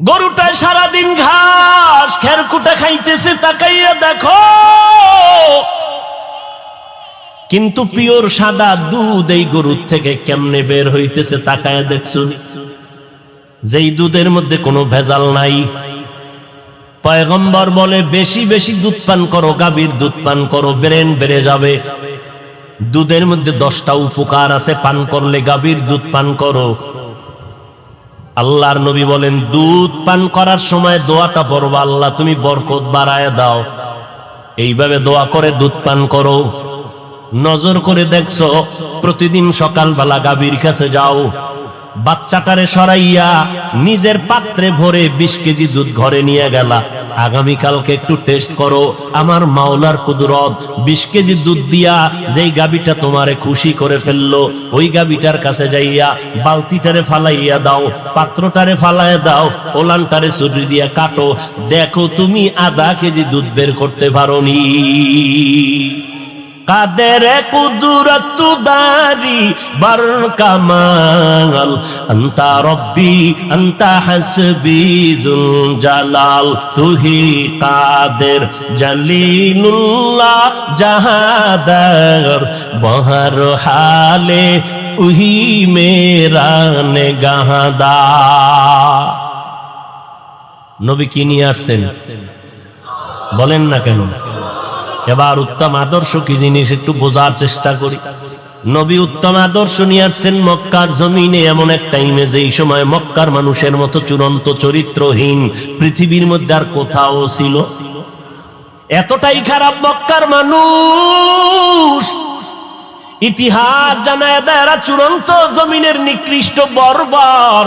গরুটায় সারাদিন ঘাস খেরকুটা খাইতেছে, তাকাইয়া দেখো কিন্তু পিওর সাদা দুধ এই গরুর থেকে কেমনে বের হইতেছে তাকায়া দেখছো, যেই দুধের মধ্যে কোনো ভেজাল নাই। পয়গম্বর বলে বেশি বেশি দুধ পান করো, গাভীর দুধ পান করো, ব্রেন বেড়ে যাবে। দুধের মধ্যে 10টা উপকার আছে, পান করলে গাভীর দুধ পান করো। আল্লাহর নবী বলেন দুধ পান করার সময় দোয়াটা পড়বা, আল্লাহ তুমি বরকত বাড়ায় দাও। এইভাবে দোয়া করে দুধ পান করো। নজর করে দেখছো প্রতিদিন সকালবেলা গাভীর কাছে যাও, বাচ্চাটারে সরাইয়া নিজের পাত্রে ভরে 20 কেজি দুধ ঘরে নিয়ে গেলা। আগামীকালকে একটু টেস্ট করো, আমার মাওলার কুদরত 20 কেজি দুধ দিয়া যেই গাভীটা তোমারে খুশি করে ফেললো, ওই গাভীটার কাছে যাইয়া বালতিটারে ফালাইয়া দাও, পাত্রটারে ফালাইয়া দাও, ওলানটারে ছুরি দিয়া কাটো, দেখো তুমি আধা কেজি দুধ বের করতে পারোনি। কাদের কুদরত দারি বার কামাল, আন্তা রব্বি আন্তা হাসবি যুল জালাল, তুহি কাদের জলিলুল্লাহ জাহাদার, বহর হালে উহি মেরা নেগাহদা। নবী কি নিয়ে আসছেন বলেন না কেন? এবার উত্তম আদর্শ কি জিনিস একটু বোঝার চেষ্টা করি। নবী উত্তম আদর্শ নিয়ে আসছেন মক্কার জমিনে এমন একটা ইমেজ, এই সময় মক্কার মানুষের মতো চূড়ান্ত চরিত্রহীন পৃথিবীর মধ্যে আর কোথাও ছিল। এতটাই খারাপ মক্কার মানুষ, ইতিহাস জানায় দেয় এরা চূড়ান্ত জমিনের নিকৃষ্ট বর্বর।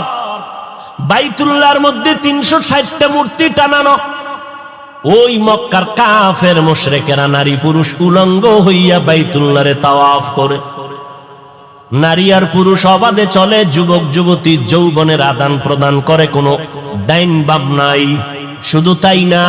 বাইতুল্লাহর মধ্যে 360টা মূর্তি টানানো। ওই মক্কার কাফের মুশরিকেরা নারী পুরুষ উলঙ্গ হইয়া বাইতুল্লাহরে তাওয়াফ করে। নারী আর পুরুষ অবাধে চলে, যুবক যুবতী যৌবনের আদান প্রদান করে, কোনো ডাইন বাম নাই। শুধু তাই না,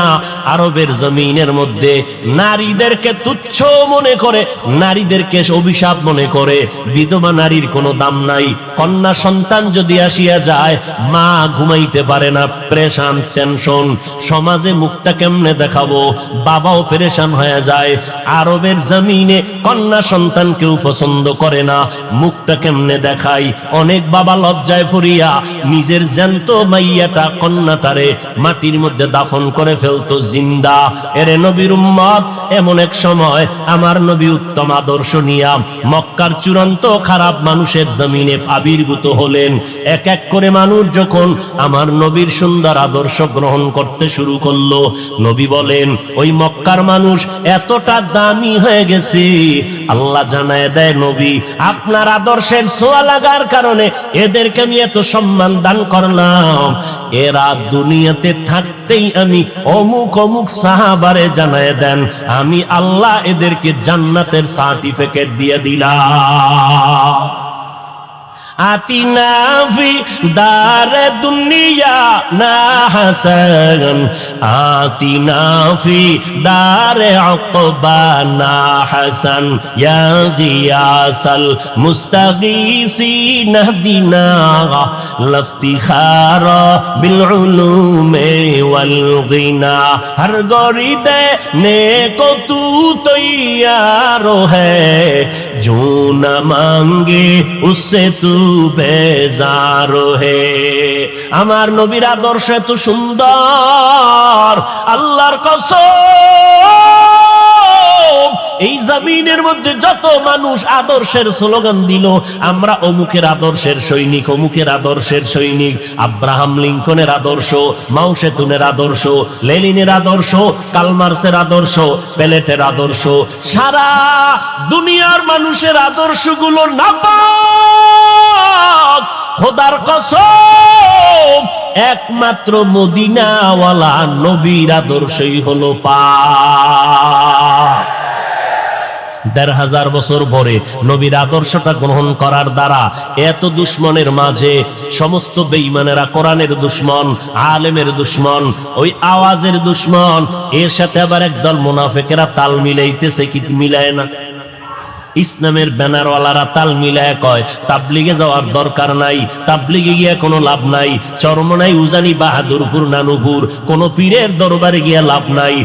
আরবের জমিনের মধ্যে নারীদেরকে তুচ্ছ মনে করে, নারীদেরকে অভিশাপ মনে করে। বিধবা নারীর কোনো দাম নাই। কন্যা সন্তান যদি আসিয়া যায়, মা ঘুমাইতে পারে না, পেরেশান, টেনশন, সমাজে মুখটা কেমনে দেখাবো, বাবাও পেরেশান হয়ে যায়। আরবের জমিনে কন্যা সন্তান কেউ পছন্দ করে না, মুখটা কেমনে দেখাই। অনেক বাবা লজ্জায় পড়িয়া নিজের জ্যান্ত মাইয়াটা কন্যাটারে মাটির মধ্যে দাফন করে ফেলতো জিন্দা। এরে নবীর উম্মত, এমন এক সময় আমার নবী উত্তম আদর্শ নিয়া মক্কার চূড়ান্ত খারাপ মানুষের জমিনে আবির্ভূত হলেন। এক এক করে মানুষ যখন আমার নবীর সুন্দর আদর্শ গ্রহণ করতে শুরু করলো, নবী বলেন ওই মক্কার মানুষ এতটা দামি হয়ে গেছে, আল্লাহ জানায় দেয় নবী আপনার আদর্শের ছোঁয়া লাগার কারণে এদেরকে আমি এত সম্মান দান করলাম, এরা দুনিয়াতে থাকতেই আমি অমুক অমুক সাহাবারে জানায় দেন, আমি আল্লাহ এদেরকে জান্নাতের সার্টিফিকেট দিয়ে দিলাম। আতিনা ফি দারে দুনিয়া না হাসান, আতিনা ফি দারে উকবা না হাসান, ইয়া গিয়াসাল মুস্তাগীসিন দিনা লফতিখারা বিল উলুমে ওয়াল গিনা, হর গরিদে নেকো তু তৈয়ার হ্যায়, जो न मांगे उससे तू बेजार है। আমার নবীর আদর্শ এত সুন্দর, আল্লাহর কসম এই জমিনের মধ্যে যত মানুষ আদর্শের স্লোগান দিল, আমরা অমুকের আদর্শের সৈনিক, অমুকের আদর্শের সৈনিক, আব্রাহাম লিঙ্কনের আদর্শ, মাও সেতুনের আদর্শ, লেনিনের আদর্শ, কালমার্সের আদর্শ, পেলেটের আদর্শ, সারা দুনিয়ার মানুষের আদর্শগুলো নাপাক। খোদার কসম একমাত্র মদিনাওয়ালা নবীর আদর্শই হলো পাক। ১৫০০ বছর পরে নবীর আদর্শটা গ্রহণ করার দ্বারা এত দুশ্মনের মাঝে সমস্ত বেঈমানেরা কোরআনের দুশ্মন, আলেমের দুশ্মন, ওই আওয়াজের দুশ্মন, এর সাথে আবার একদল মুনাফিকেরা তাল মিলাইতেছে, কি মিলায় না? ইসলামের ব্যানারওয়ালারা তাল মিলায় কয় তাবলিগে যাওয়ার দরকার নাই, তাবলিগে গিয়া কোনো লাভ নাই, চরমনাই, উজানি, বাহাদুরপুর, নানুপুর কোনো পীরের দরবারে গিয়া লাভ নাই,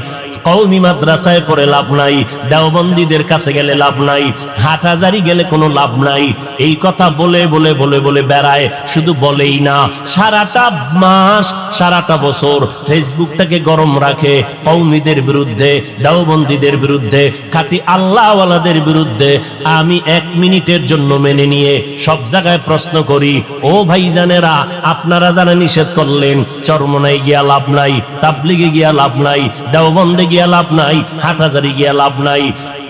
কওমি মাদ্রাসায় পড়ে লাভ নাই, দেওবন্দীদের কাছে গেলে লাভ নাই, হাটহাজারি গেলে কোনো লাভ নাই। এই কথা বলে বলে বলে বলে বেড়ায়, শুধু বলেই না, সারাটা মাস সারাটা বছর ফেসবুকটাকে গরম রাখে কওমিদের বিরুদ্ধে, দেওবন্দীদের বিরুদ্ধে, খাঁটি আল্লাহওয়ালাদের বিরুদ্ধে। আমি 1 মিনিটের জন্য মেনে নিয়ে সব জায়গায় প্রশ্ন করি, ও ভাইজানেরা, আপনারা যারা নিষেধ করলেন চরমনাই গিয়া লাভ নাই, তাবলিগে গিয়া লাভ নাই, দেওবন্দে গিয়া লাভ নাই, হাটহাজারি গিয়া লাভ নাই,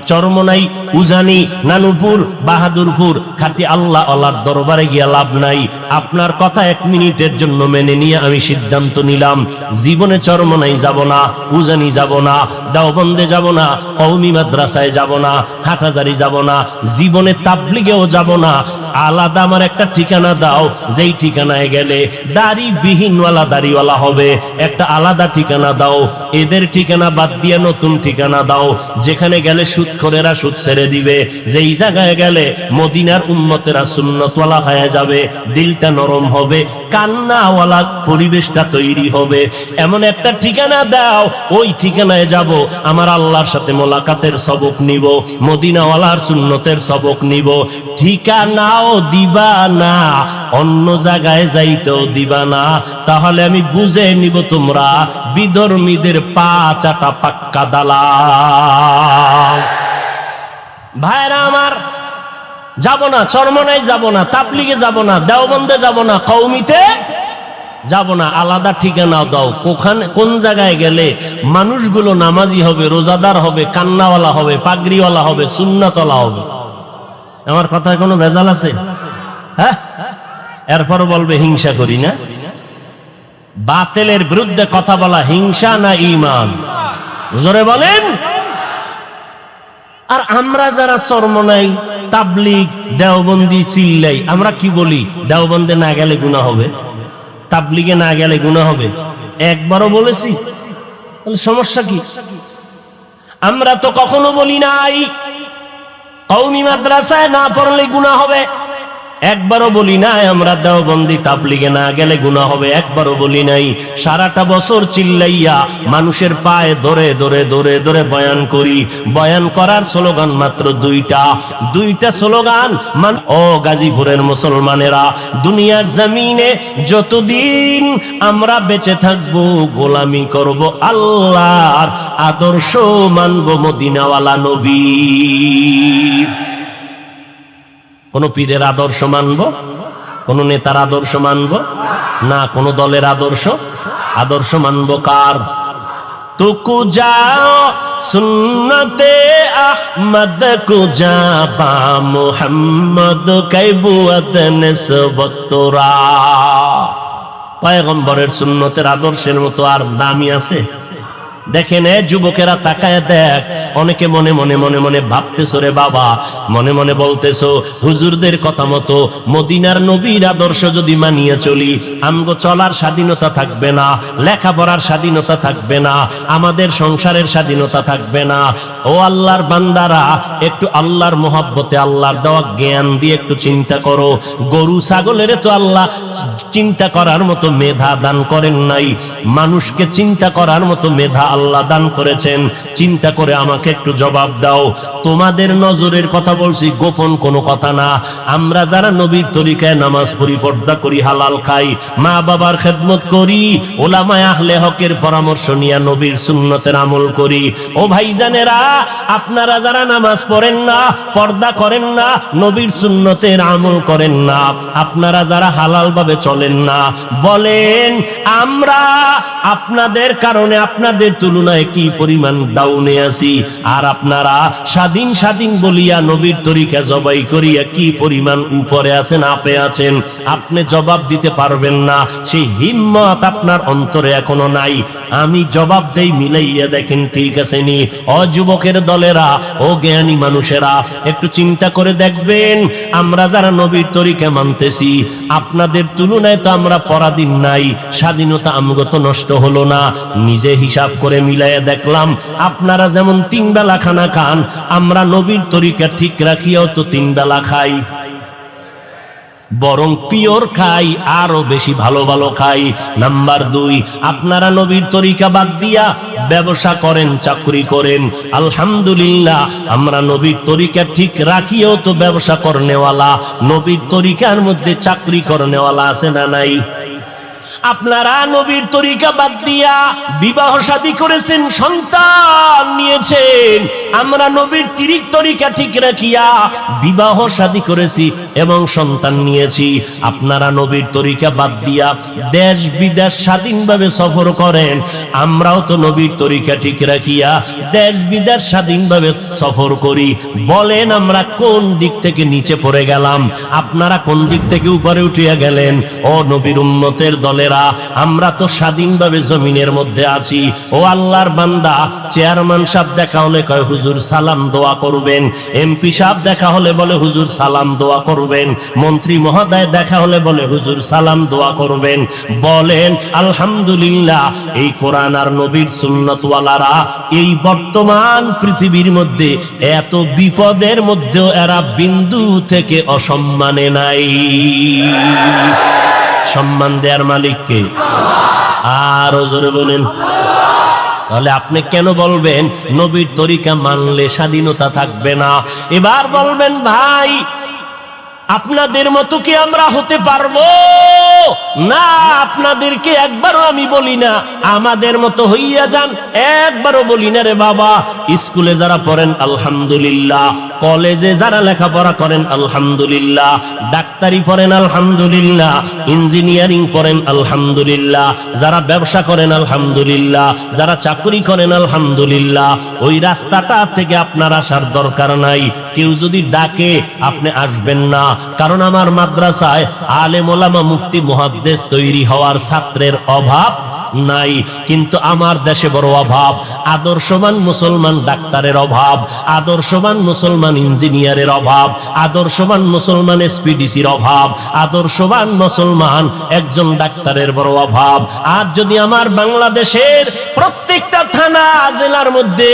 চরমনাই, উজানি, নানুপুর, বাহাদুরপুর খাঁটি আল্লাহ আল্লাহর দরবারে গিয়া লাভ নাই, আপনার কথা 1 মিনিটের জন্য মেনে নিয়ে আমি সিদ্ধান্ত নিলাম, জীবনে চরমনাই যাব না, উজানি যাব না, দেওবন্দে যাব না, কওমি মাদ্রাসায় যাব না, হাটহাজারি যাব না, জীবনে তাবলিগেও যাব না। আলাদা আমার একটা ঠিকানা দাও, যেই ঠিকানায় গেলে দাড়িবিহীনওয়ালা দাড়িওয়ালা হবে, একটা আলাদা ঠিকানা দাও। এদের ঠিকানা বাদ দিয়ে নতুন ঠিকানা দাও, যেখানে গেলে সুদখোরেরা সুদ ছেড়ে দিবে, যেই জায়গায় গেলে মদিনার উম্মতেরা সুন্নতওয়ালা হয়ে যাবে, দিলটা নরম হবে, কান্নাওয়ালা পরিবেশটা তৈরি হবে। এমন একটা ঠিকানা দাও, ওই ঠিকানায় যাব, আমার আল্লাহর সাথে মোলাকাতের সবক নিব, মদিনাওয়ালার সুন্নতের সবক নিব। ঠিকানাও দিবা না, অন্য জায়গায় যাইতেও দিবা না, তাহলে আমি বুঝে নিব তোমরা বিধর্মীদের পা চাটা পাক্কা দালাল। ভাইরা আমার, যাব না, চরমনাই যাব না, তাবলিগে যাব না, দেওবন্দে যাব না, কওমিতে যাব না, আলাদা ঠিকানা দাও। কোন জায়গায় গেলে মানুষগুলো নামাজি হবে, রোজাদার হবে, কান্নাওয়ালা হবে, পাগড়িওয়ালা হবে, সুন্নাতওয়ালা হবে। আমার কথায় কোনো ভেজাল আছে? হ্যাঁ, এরপর বলবে হিংসা করি না। বাতিলের বিরুদ্ধে কথা বলা হিংসা না ঈমান? জোরে বলেন। আর আমরা যারা চরমনাই, তাবলিগ, দেওবন্দি চিল্লাই, আমরা কি বলি? দেওবন্দে না গেলে গুনাহ হবে, তাবলিগে না গেলে গুনাহ হবে। একবারও বলেছি? সমস্যা কি? আমরা তো কখনো বলি নাই কওমি মাদ্রাসায় না পড়লে গুনাহ হবে, একবারও বলি নাই আমরা দেওবন্দি তাবলিগে না গেলে গুনাহ হবে, একবারও বলি নাই। সারাটা বছর চিল্লাইয়া মানুষের পায়ে ধরে ধরে ধরে ধরে বয়ান করি। বয়ান করার স্লোগান মাত্র দুইটা স্লোগান। ও গাজীপুরের মুসলমানেরা, দুনিয়ার জমিনে যতদিন আমরা বেঁচে থাকবো গোলামি করব আল্লাহর, আদর্শ মানব মদিনাওয়ালা নবীর। কোন পীরের আদর্শ মানব, কোন নেতার আদর্শ মানব না, কোন দলের আদর্শ মানব কার? তুকু যাও সুন্নতে আহমদ কুজা বা মুহাম্মদ কাইবুয়াত নিসবতরা। পয়গম্বরের সুন্নতের আদর্শের মতো আর দামি আছে? দেখেন যুবকেরা, তাকায় দেখ, অনেকে মনে মনে মনে মনে ভাবতেছো রে বাবা, মনে মনে বলতেছো হুজুরদের কথা মতো মদিনার নবীর আদর্শ যদি মানিয়ে চলি, আমগো চলার স্বাধীনতা থাকবে না, লেখাপড়ার স্বাধীনতা থাকবে না, আমাদের সংসারের স্বাধীনতা থাকবে না। ও আল্লাহর বান্দারা, একটু আল্লাহর মোহাব্বতে, আল্লাহর দেওয়া জ্ঞান দিয়ে একটু চিন্তা করো। গরু ছাগলের তো আল্লাহ চিন্তা করার মতো মেধা দান করেন নাই, মানুষকে চিন্তা করার মতো মেধা আল্লাহ দান করেছেন। চিন্তা করে আমাকে একটু জবাব দাও। তোমাদের নজরের কথা বলছি, গোপন কোনো কথা না। আমরা যারা নবীর তরিকায় নামাজ পড়ি, পর্দা করি, হালাল খাই, মা বাবার খেদমত করি, ওলামায়ে আহলে হকের পরামর্শ নিয়ে নবীর সুন্নতের আমল করি। ও ভাইজানেরা, আপনারা যারা নামাজ পড়েন না, পর্দা করেন না, নবীর সুন্নতের আমল করেন না, আপনারা যারা হালাল ভাবে চলেন না, বলেন আমরা আপনাদের কারণে, আপনাদের তুলনায় কি পরিমাণ ডাউনে আছি, আর আপনারা স্বাধীন স্বাধীন বলিয়া নবীর তরিকা জবাই করিয়া কি পরিমাণ উপরে আছেন, আপে আছেন। আপনি জবাব দিতে পারবেন না, সেই হিম্মত আপনার অন্তরে এখনো নাই। আমি জবাব দেই, মিলাইয়া দেখেন ঠিক আছে নি? ও যুবকের দলেরা, ও জ্ঞানী মানুষেরা, একটু চিন্তা করে দেখবেন, আমরা যারা নবীর তরিকা মানতেছি, আপনাদের তুলনায় তো আমরা পরাধীন নাই, স্বাধীনতা আমগত নষ্ট হলো না। নিজে হিসাব করে মিলাইয়া দেখলাম, আপনারা যেমন 3 বেলা খানা খান, আমরা নবীর তরিকা ঠিক রাখিয়াও তো 3 বেলা খাই, বরং পিওর খাই, আরো বেশি ভালো ভালো খাই। নাম্বার 2, আপনারা নবীর তরিকা বাদ দিয়া ব্যবসা করেন, চাকরি করেন। আলহামদুলিল্লাহ, আমরা নবীর তরিকা ঠিক রাখিও তো ব্যবসা করনেওয়ালা, নবীর তরিকার মধ্যে চাকরি করনেওয়ালা আছে না নাই? আপনারা নবীর তরিকা বাদ দিয়া বিবাহ শাদী করেছেন, সন্তান নিয়েছেন। আমরা নবীর তরিকা ঠিক রাখিয়া বিবাহ শাদী করেছি এবং সন্তান নিয়েছি। আপনারা নবীর তরিকা বাদ দিয়া দেশ বিদেশ স্বাধীনভাবে সফর করেন, আমরাও তো নবীর তরিকা ঠিক রাখিয়া দেশ বিদেশ স্বাধীনভাবে সফর করি। বলেন আমরা কোন দিক থেকে নিচে পড়ে গেলাম, আপনারা কোন দিক থেকে উপরে উঠিয়া গেলেন? ও নবীর উম্মতের দলের, আমরা তো স্বাধীনভাবে জমিনের মধ্যে আছি। ও আল্লাহর বান্দা, চেয়ারম্যান সাহেব দেখা হলে কয় হুজুর সালাম দোয়া করবেন, এমপি সাহেব দেখা হলে বলে হুজুর সালাম দোয়া করবেন, মন্ত্রী মহোদয় দেখা হলে বলে হুজুর সালাম দোয়া করবেন। বলেন আলহামদুলিল্লাহ, এই কোরআন আর নবীর সুন্নাতওয়ালারা এই বর্তমান পৃথিবীর মধ্যে এত বিপদের মধ্যেও এরা বিন্দু থেকে অসম্মানে নাই। সম্মান দেয়ার মালিককে আরো জোরে বলেন। তাহলে আপনি কেন বলবেন নবীর তরিকা মানলে স্বাধীনতা থাকবে না? এবার বলবেন ভাই, আপনাদের মতো কি আমরা হতে পারবো না? আপনাদেরকে একবারও আমি বলি না আমাদের মতো হইয়া যান, একবারও বলি না রে বাবা। স্কুলে যারা পড়েন আলহামদুলিল্লাহ, কলেজে যারা লেখাপড়া করেন আলহামদুলিল্লাহ, ডাক্তারি পড়েন আলহামদুলিল্লাহ, ইঞ্জিনিয়ারিং পড়েন আলহামদুলিল্লাহ, যারা ব্যবসা করেন আলহামদুলিল্লাহ, যারা চাকরি করেন আলহামদুলিল্লাহ, ওই রাস্তাটা থেকে আপনার আসার দরকার নাই। কেউ যদি ডাকে আপনি আসবেন না, কারণ আমার মাদ্রাসায় আলেম ওলামা মুফতি মুহাদ্দিস তৈরি হওয়ার ছাত্রের অভাব নাই। কিন্তু আমার দেশে বড় অভাব, আদর্শবান মুসলমান ডাক্তারের অভাব, আদর্শবান মুসলমান ইঞ্জিনিয়ারের অভাব, আদর্শবান মুসলমান এসপিডিসির অভাব, আদর্শবান মুসলমান একজন ডাক্তারের বড় অভাব। আর যদি আমার বাংলাদেশের প্রত্যেকটা থানা জেলার মধ্যে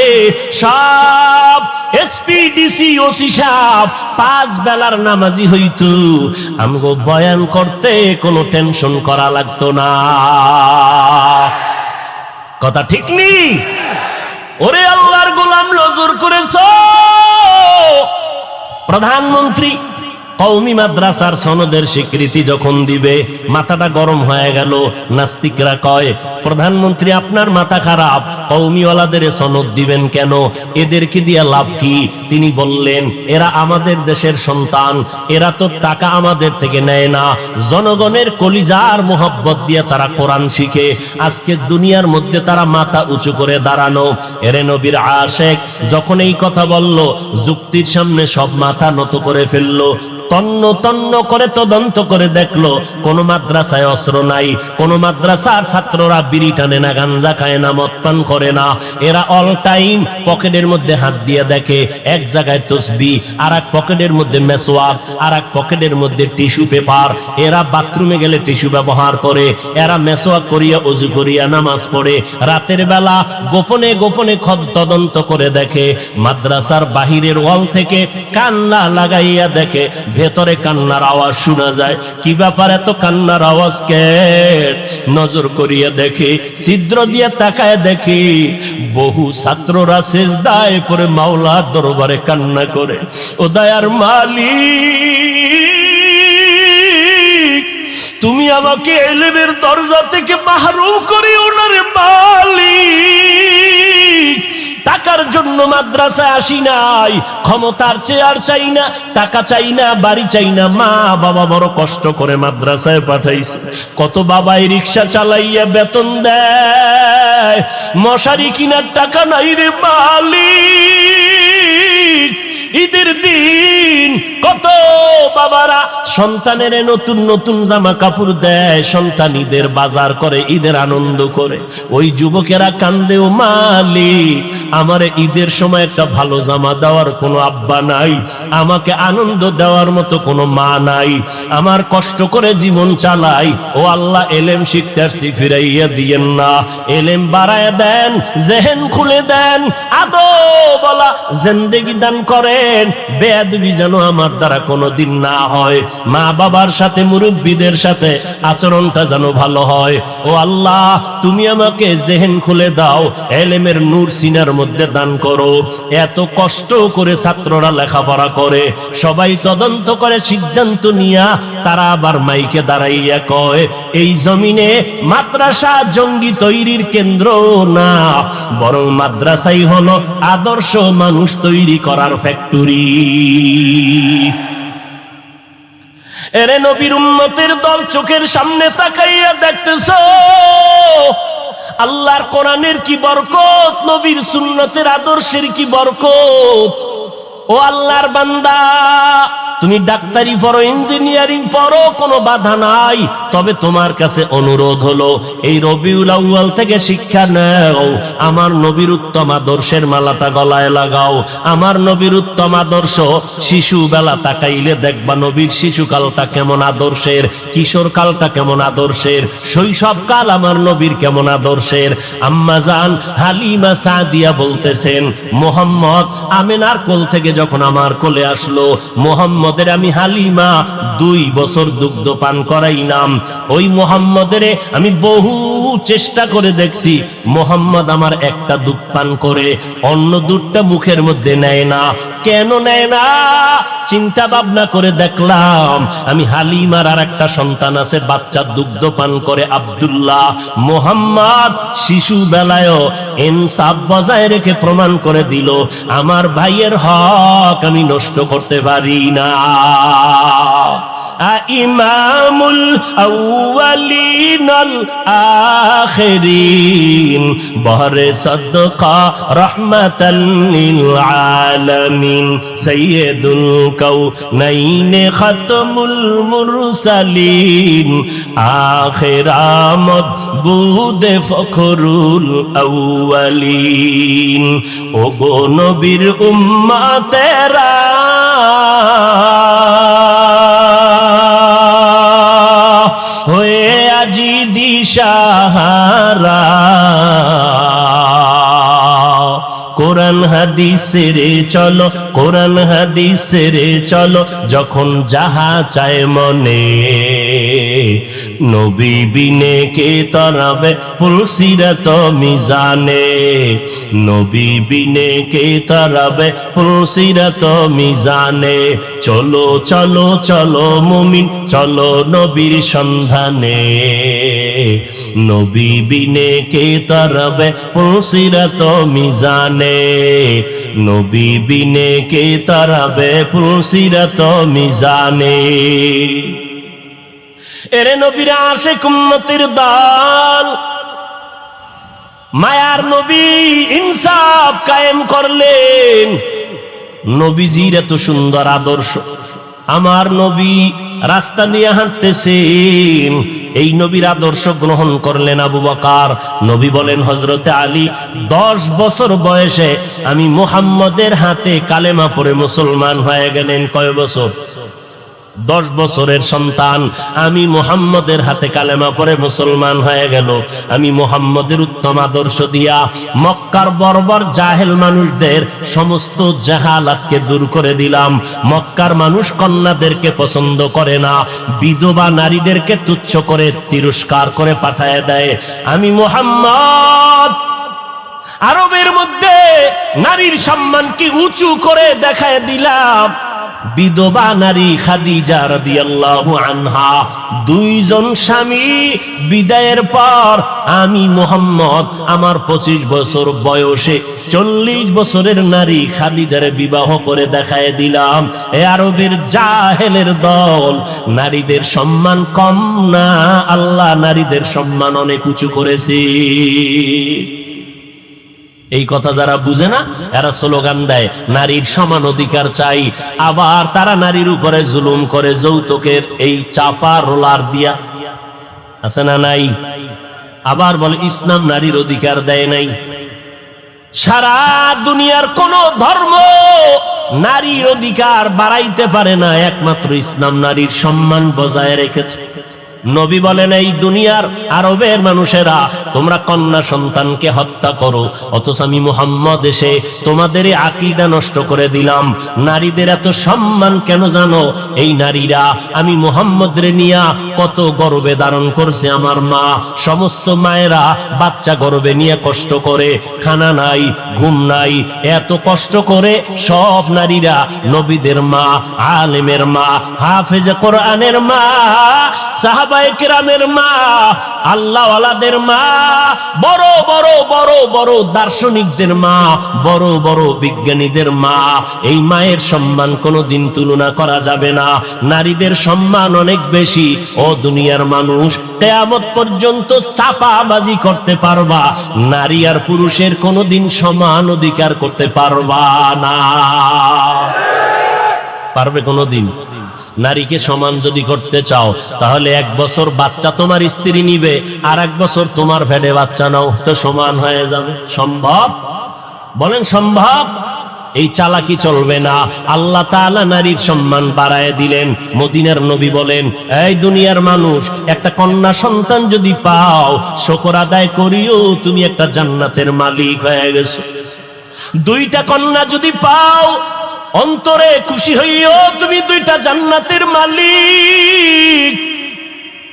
সব এসপিডিসি ওসি সাহেব 5 বেলার নামাজি হইতো, আমগো বয়ান করতে কোনো টেনশন করা লাগতো না। কথা ঠিক নেই? ওরে আল্লাহর গোলাম, নজর করেছো? প্রধানমন্ত্রী কওমি মাদ্রাসার সনদের স্বীকৃতি যখন দিবে, মাথাটা গরম হয়ে গেল। নাস্তিকরা কয় প্রধানমন্ত্রী আপনার মাথা খারাপ, কওমিওয়ালাদের সনদ দিবেন কেন? এদেরকে দিয়ে লাভ কি? তিনি বললেন এরা আমাদের দেশের সন্তান, এরা তো টাকা আমাদের থেকে নেয় না, জনগণের কলিজার মোহব্বত দিয়ে তারা কোরআন শিখে। আজকে দুনিয়ার মধ্যে তারা মাথা উঁচু করে দাঁড়ানো। এরে নবীর আশেক যখন এই কথা বলল, যুক্তির সামনে সব মাথা নত করে ফেললো। তন্ন তন্ন করে তদন্ত করে দেখলো কোন মাদ্রাসায় অস্ত্র নাই, কোন মাদ্রাসার ছাত্ররা বিড়ি টানে না, গাঞ্জা খায় না, মদ পান করে না। এরা অল টাইম পকেটের মধ্যে হাত দিয়ে দেখে, এক জায়গায় তসবি, আর এক পকেটের মধ্যে মেসওয়াক, আর এক পকেটের মধ্যে টিস্যু পেপার। এরা বাথরুমে গেলে টিস্যু ব্যবহার করে, এরা মেসওয়াক করিয়া ওযু করিয়া নামাজ পড়ে। রাতের বেলা গোপনে গোপনে তদন্ত করে দেখে, মাদ্রাসার বাহিরের ওয়াল থেকে কান্না লাগাইয়া দেখে, ভেতরে কান্নার আওয়াজ শোনা যায়। কি ব্যাপার, এত কান্নার আওয়াজ কে? নজর করিয়া দেখে, ছিদ্র দিয়ে তাকায় দেখে বহু ছাত্ররা সিজদায় পড়ে মাওলার দরবারে কান্না করে, ও দয়ার মালিক, তুমি আমাকে ইলমের দরজা থেকে মাহরুম করিও না রে মালিক। টাকার জন্য মাদ্রাসায় আসি নাই, ক্ষমতার চেয়ার চাই না, টাকা চাই না, বাড়ি চাই না। মা বাবা বড় কষ্ট করে মাদ্রাসায় পাঠাইছে, কত বাবাই রিক্সা চালাইয়া বেতন দেয়, মশারি কিনার টাকা নাই রে মালিক। ঈদের দিন কত বাবারা সন্তানের নতুন নতুন জামা কাপড় দেয়, সন্তান ঈদের বাজার করে, ঈদের আনন্দ করে। ওই যুবকেরা কান্দে, ও মালিক, আমার ঈদের সময় একটা ভালো জামা দেওয়ার কোনো আব্বা নাই, আমাকে আনন্দ দেওয়ার মতো কোনো মা নাই, আমার কষ্ট করে জীবন চালাই। ও আল্লাহ, এলেম শিখতে আসছি, ফিরাইয়া দিয়েন না, এলেম বাড়ায় দেন, জেহেন খুলে দেন, আদো বলা জিন্দেগি দান করেন, বেয়াদবি যেন আমার দ্বারা কোনোদিন না হয়, মা বাবার সাথে মুরব্বীদের সাথে আচরণটা যেন ভালো হয়। ও আল্লাহ, তুমি আমাকে জেহেন খুলে দাও, এলেমের নূর সিনার মধ্যে দান করো। এত কষ্ট করে ছাত্ররা লেখাপড়া করে, সবাই তদন্ত করে সিদ্ধান্ত নিয়া তারা আবার মাইকে দাঁড়াইয়া কয়, এই জমিনে মাদ্রাসা জঙ্গি তৈরির কেন্দ্র না, বরং মাদ্রাসাই হলো আদর্শ মানুষ তৈরি করার ফ্যাক্টরি। এরে নবীর উম্মতের দল, চোখের সামনে তাকাইয়া দেখতেছো আল্লাহর কোরআনের কি বরকত, নবীর সুন্নতের আদর্শের কি বরকত। ও আল্লাহর বান্দা, তুমি ডাক্তারি পড়ো, ইঞ্জিনিয়ারিং পড়ো, কোনো বাধা নাই, তবে তোমার কাছে অনুরোধ হলো এই রবিউল আউয়াল থেকে শিক্ষা নাও, আমার নবীর উত্তম আদর্শের মালাটা গলায় লাগাও। আমার নবীর উত্তম আদর্শ, শিশু বেলা তাকাইলে দেখবা নবীর শিশুকালটা কেমন আদর্শের, কিশোর কালটা কেমন আদর্শের, শৈশবকাল আমার নবীর কেমন আদর্শের। আম্মা জান হালিমা সাদিয়া বলতেছেন, মুহাম্মদ আমেনার কোল থেকে যখন আমার কোলে আসলো, মুহাম্মদের আমি হালিমা 2 বছর দুগ্ধ পান করাইলাম। ওই মুহাম্মদের আমি বহু চেষ্টা করে দেখছি, মুহাম্মদ আমার একটা দুধ পান করে, অন্য দুধটা মুখের মধ্যে নেয় না। কেন নেয় না? চিন্তা ভাবনা করে দেখলাম, আমি হালিমার আর একটা সন্তান আছে, বাচ্চা দুগ্ধ পান করে, আব্দুল্লাহ। মুহাম্মদ শিশু বেলায়ও ইনসাফ বজায় রেখে প্রমাণ করে দিল, আমার ভাইয়ের হক আমি নষ্ট করতে পারি না। ইমামুল আউয়ালিন আল আখিরিন, বহরে সদকা রাহমাতাল লিল আলামিন, সাইয়্যিদুল কাউনাইন খাতমুল মুরসালিন, আখিরামত বুদে ফখরুল আউয়ালিন। ও গো নবীর উম্মতেরা, হয়ে আজি দিশাহারা, কোরআন হাদিসের চলো, কোরআন হাদিসের চলো, যখন যাহা চায় মনে, নবী বিনে কে তরাবে পুলসিরাত মিজানে, নবী বিনে কে তরাবে পুলসিরাত মিজানে। চলো চলো চলো মুমিন, চলো নবীর সন্ধানে, নবী বিনে কে তরাবে পুলসিরাত মিজানে, নবী বিনে কে তরাবে পুলসিরাত মিজানে। এরে নবীর আশিক উম্মতের দল, মায়ার নবী ইনসাফ কায়েম করলেন। নবীজির এত সুন্দর আদর্শ, আমার নবী রাস্তা দিয়ে হাঁটতেছেন, এই নবীর আদর্শ গ্রহণ করলেন আবু বকর। নবী বলেন হযরতে আলী, 10 বছর বয়সে আমি মুহাম্মদের হাতে কালেমা পড়ে মুসলমান হয়ে গেলেন। কয় বছর? 10 বছরের সন্তান আমি মুহাম্মদের হাতে কালেমা পড়ে মুসলমান হয়ে গেল। আমি মুহাম্মদের উত্তম আদর্শ দিয়া মক্কার বর্বর জাহেল মানুষদের সমস্ত জাহালাতকে দূর করে দিলাম। মক্কার মানুষ কন্যাদেরকে পছন্দ করে না, বিধবা নারীদেরকে তুচ্ছ করে তিরস্কার করে পাঠায় দেয়। আমি মুহাম্মদ আরবের মধ্যে নারীর সম্মানকে উঁচু করে দেখায় দিলাম। বিধবা নারী খাদিজা রাদিয়াল্লাহু আনহা, 2 জন স্বামী বিদায়ের পর আমি মুহাম্মদ আমার 25 বছর বয়সে 40 বছরের নারী খাদিজার বিবাহ করে দেখায় দিলাম। এ আরবের জাহেলের দল, নারীদের সম্মান কম না, আল্লাহ নারীদের সম্মান অনেক উঁচু করেছে। এই কথা যারা বুঝে না এরা স্লোগান দেয় নারীর সমান অধিকার চাই, আবার তারা নারীর উপরে জুলুম করে যৌতুকের এই চাপা রোলার দিয়া, আছে না নাই? আবার বলে ইসলাম নারীর অধিকার দেয় নাই। সারা দুনিয়ার কোন ধর্ম নারীর অধিকার বাড়াইতে পারে না, একমাত্র ইসলাম নারীর সম্মান বজায় রেখেছে। নবী বলেন এই দুনিয়ার আরবের মানুষেরা তোমরা কন্যা সন্তানকে হত্যা করো, অথচ আমি মুহাম্মদ এসে তোমাদের এই আকীদা নষ্ট করে দিলাম। নারীদের এত সম্মান কেন জানো? এই নারীরা আমি মুহাম্মদের নিয়া কত গর্বে ধারণ করছে আমার মা। সমস্ত মায়েরা বাচ্চা গর্বে নিয়ে কষ্ট করে, খানা নাই, ঘুম নাই, এত কষ্ট করে সব নারীরা নবীদের মা, আলেমের মা, হাফেজে কোরআনের মা, সাহাবায়ে কেরামের মা, আল্লাহওয়ালাদের মা, বড় বড় বড় বড় দার্শনিকদের মা, বড় বড় বিজ্ঞানীদের মা। এই মায়ের সম্মান কোনোদিন তুলনা করা যাবে না। নারীদের সম্মান অনেক বেশি। ও দুনিয়ার মানুষ, কিয়ামত পর্যন্ত চাপাবাজি করতে পারবা, নারী আর পুরুষের কোনোদিন সমান অধিকার করতে পারবা না। পারবে কোনোদিন? নারীকে সমান যদি করতে চাও তাহলে 1 বছর বাচ্চা তোমার স্ত্রী নিবে, আর 1 বছর তোমার পেটে বাচ্চা নাও, তো সমান হয়ে যাবে। সম্ভব? বলেন সম্ভব? এই চালাকি চলবে না। আল্লাহ তাআলা নারীর সম্মান বাড়ায় দিলেন। মদিনার নবী বলেন, এই দুনিয়ার মানুষ, একটা কন্যা সন্তান যদি পাও শুকর আদায় করিও, তুমি একটা জান্নাতের মালিক হয়ে গেছো। 2টা কন্যা যদি পাও অন্তরে খুশি হইও, তুমি 2টা জান্নাতের মালিক।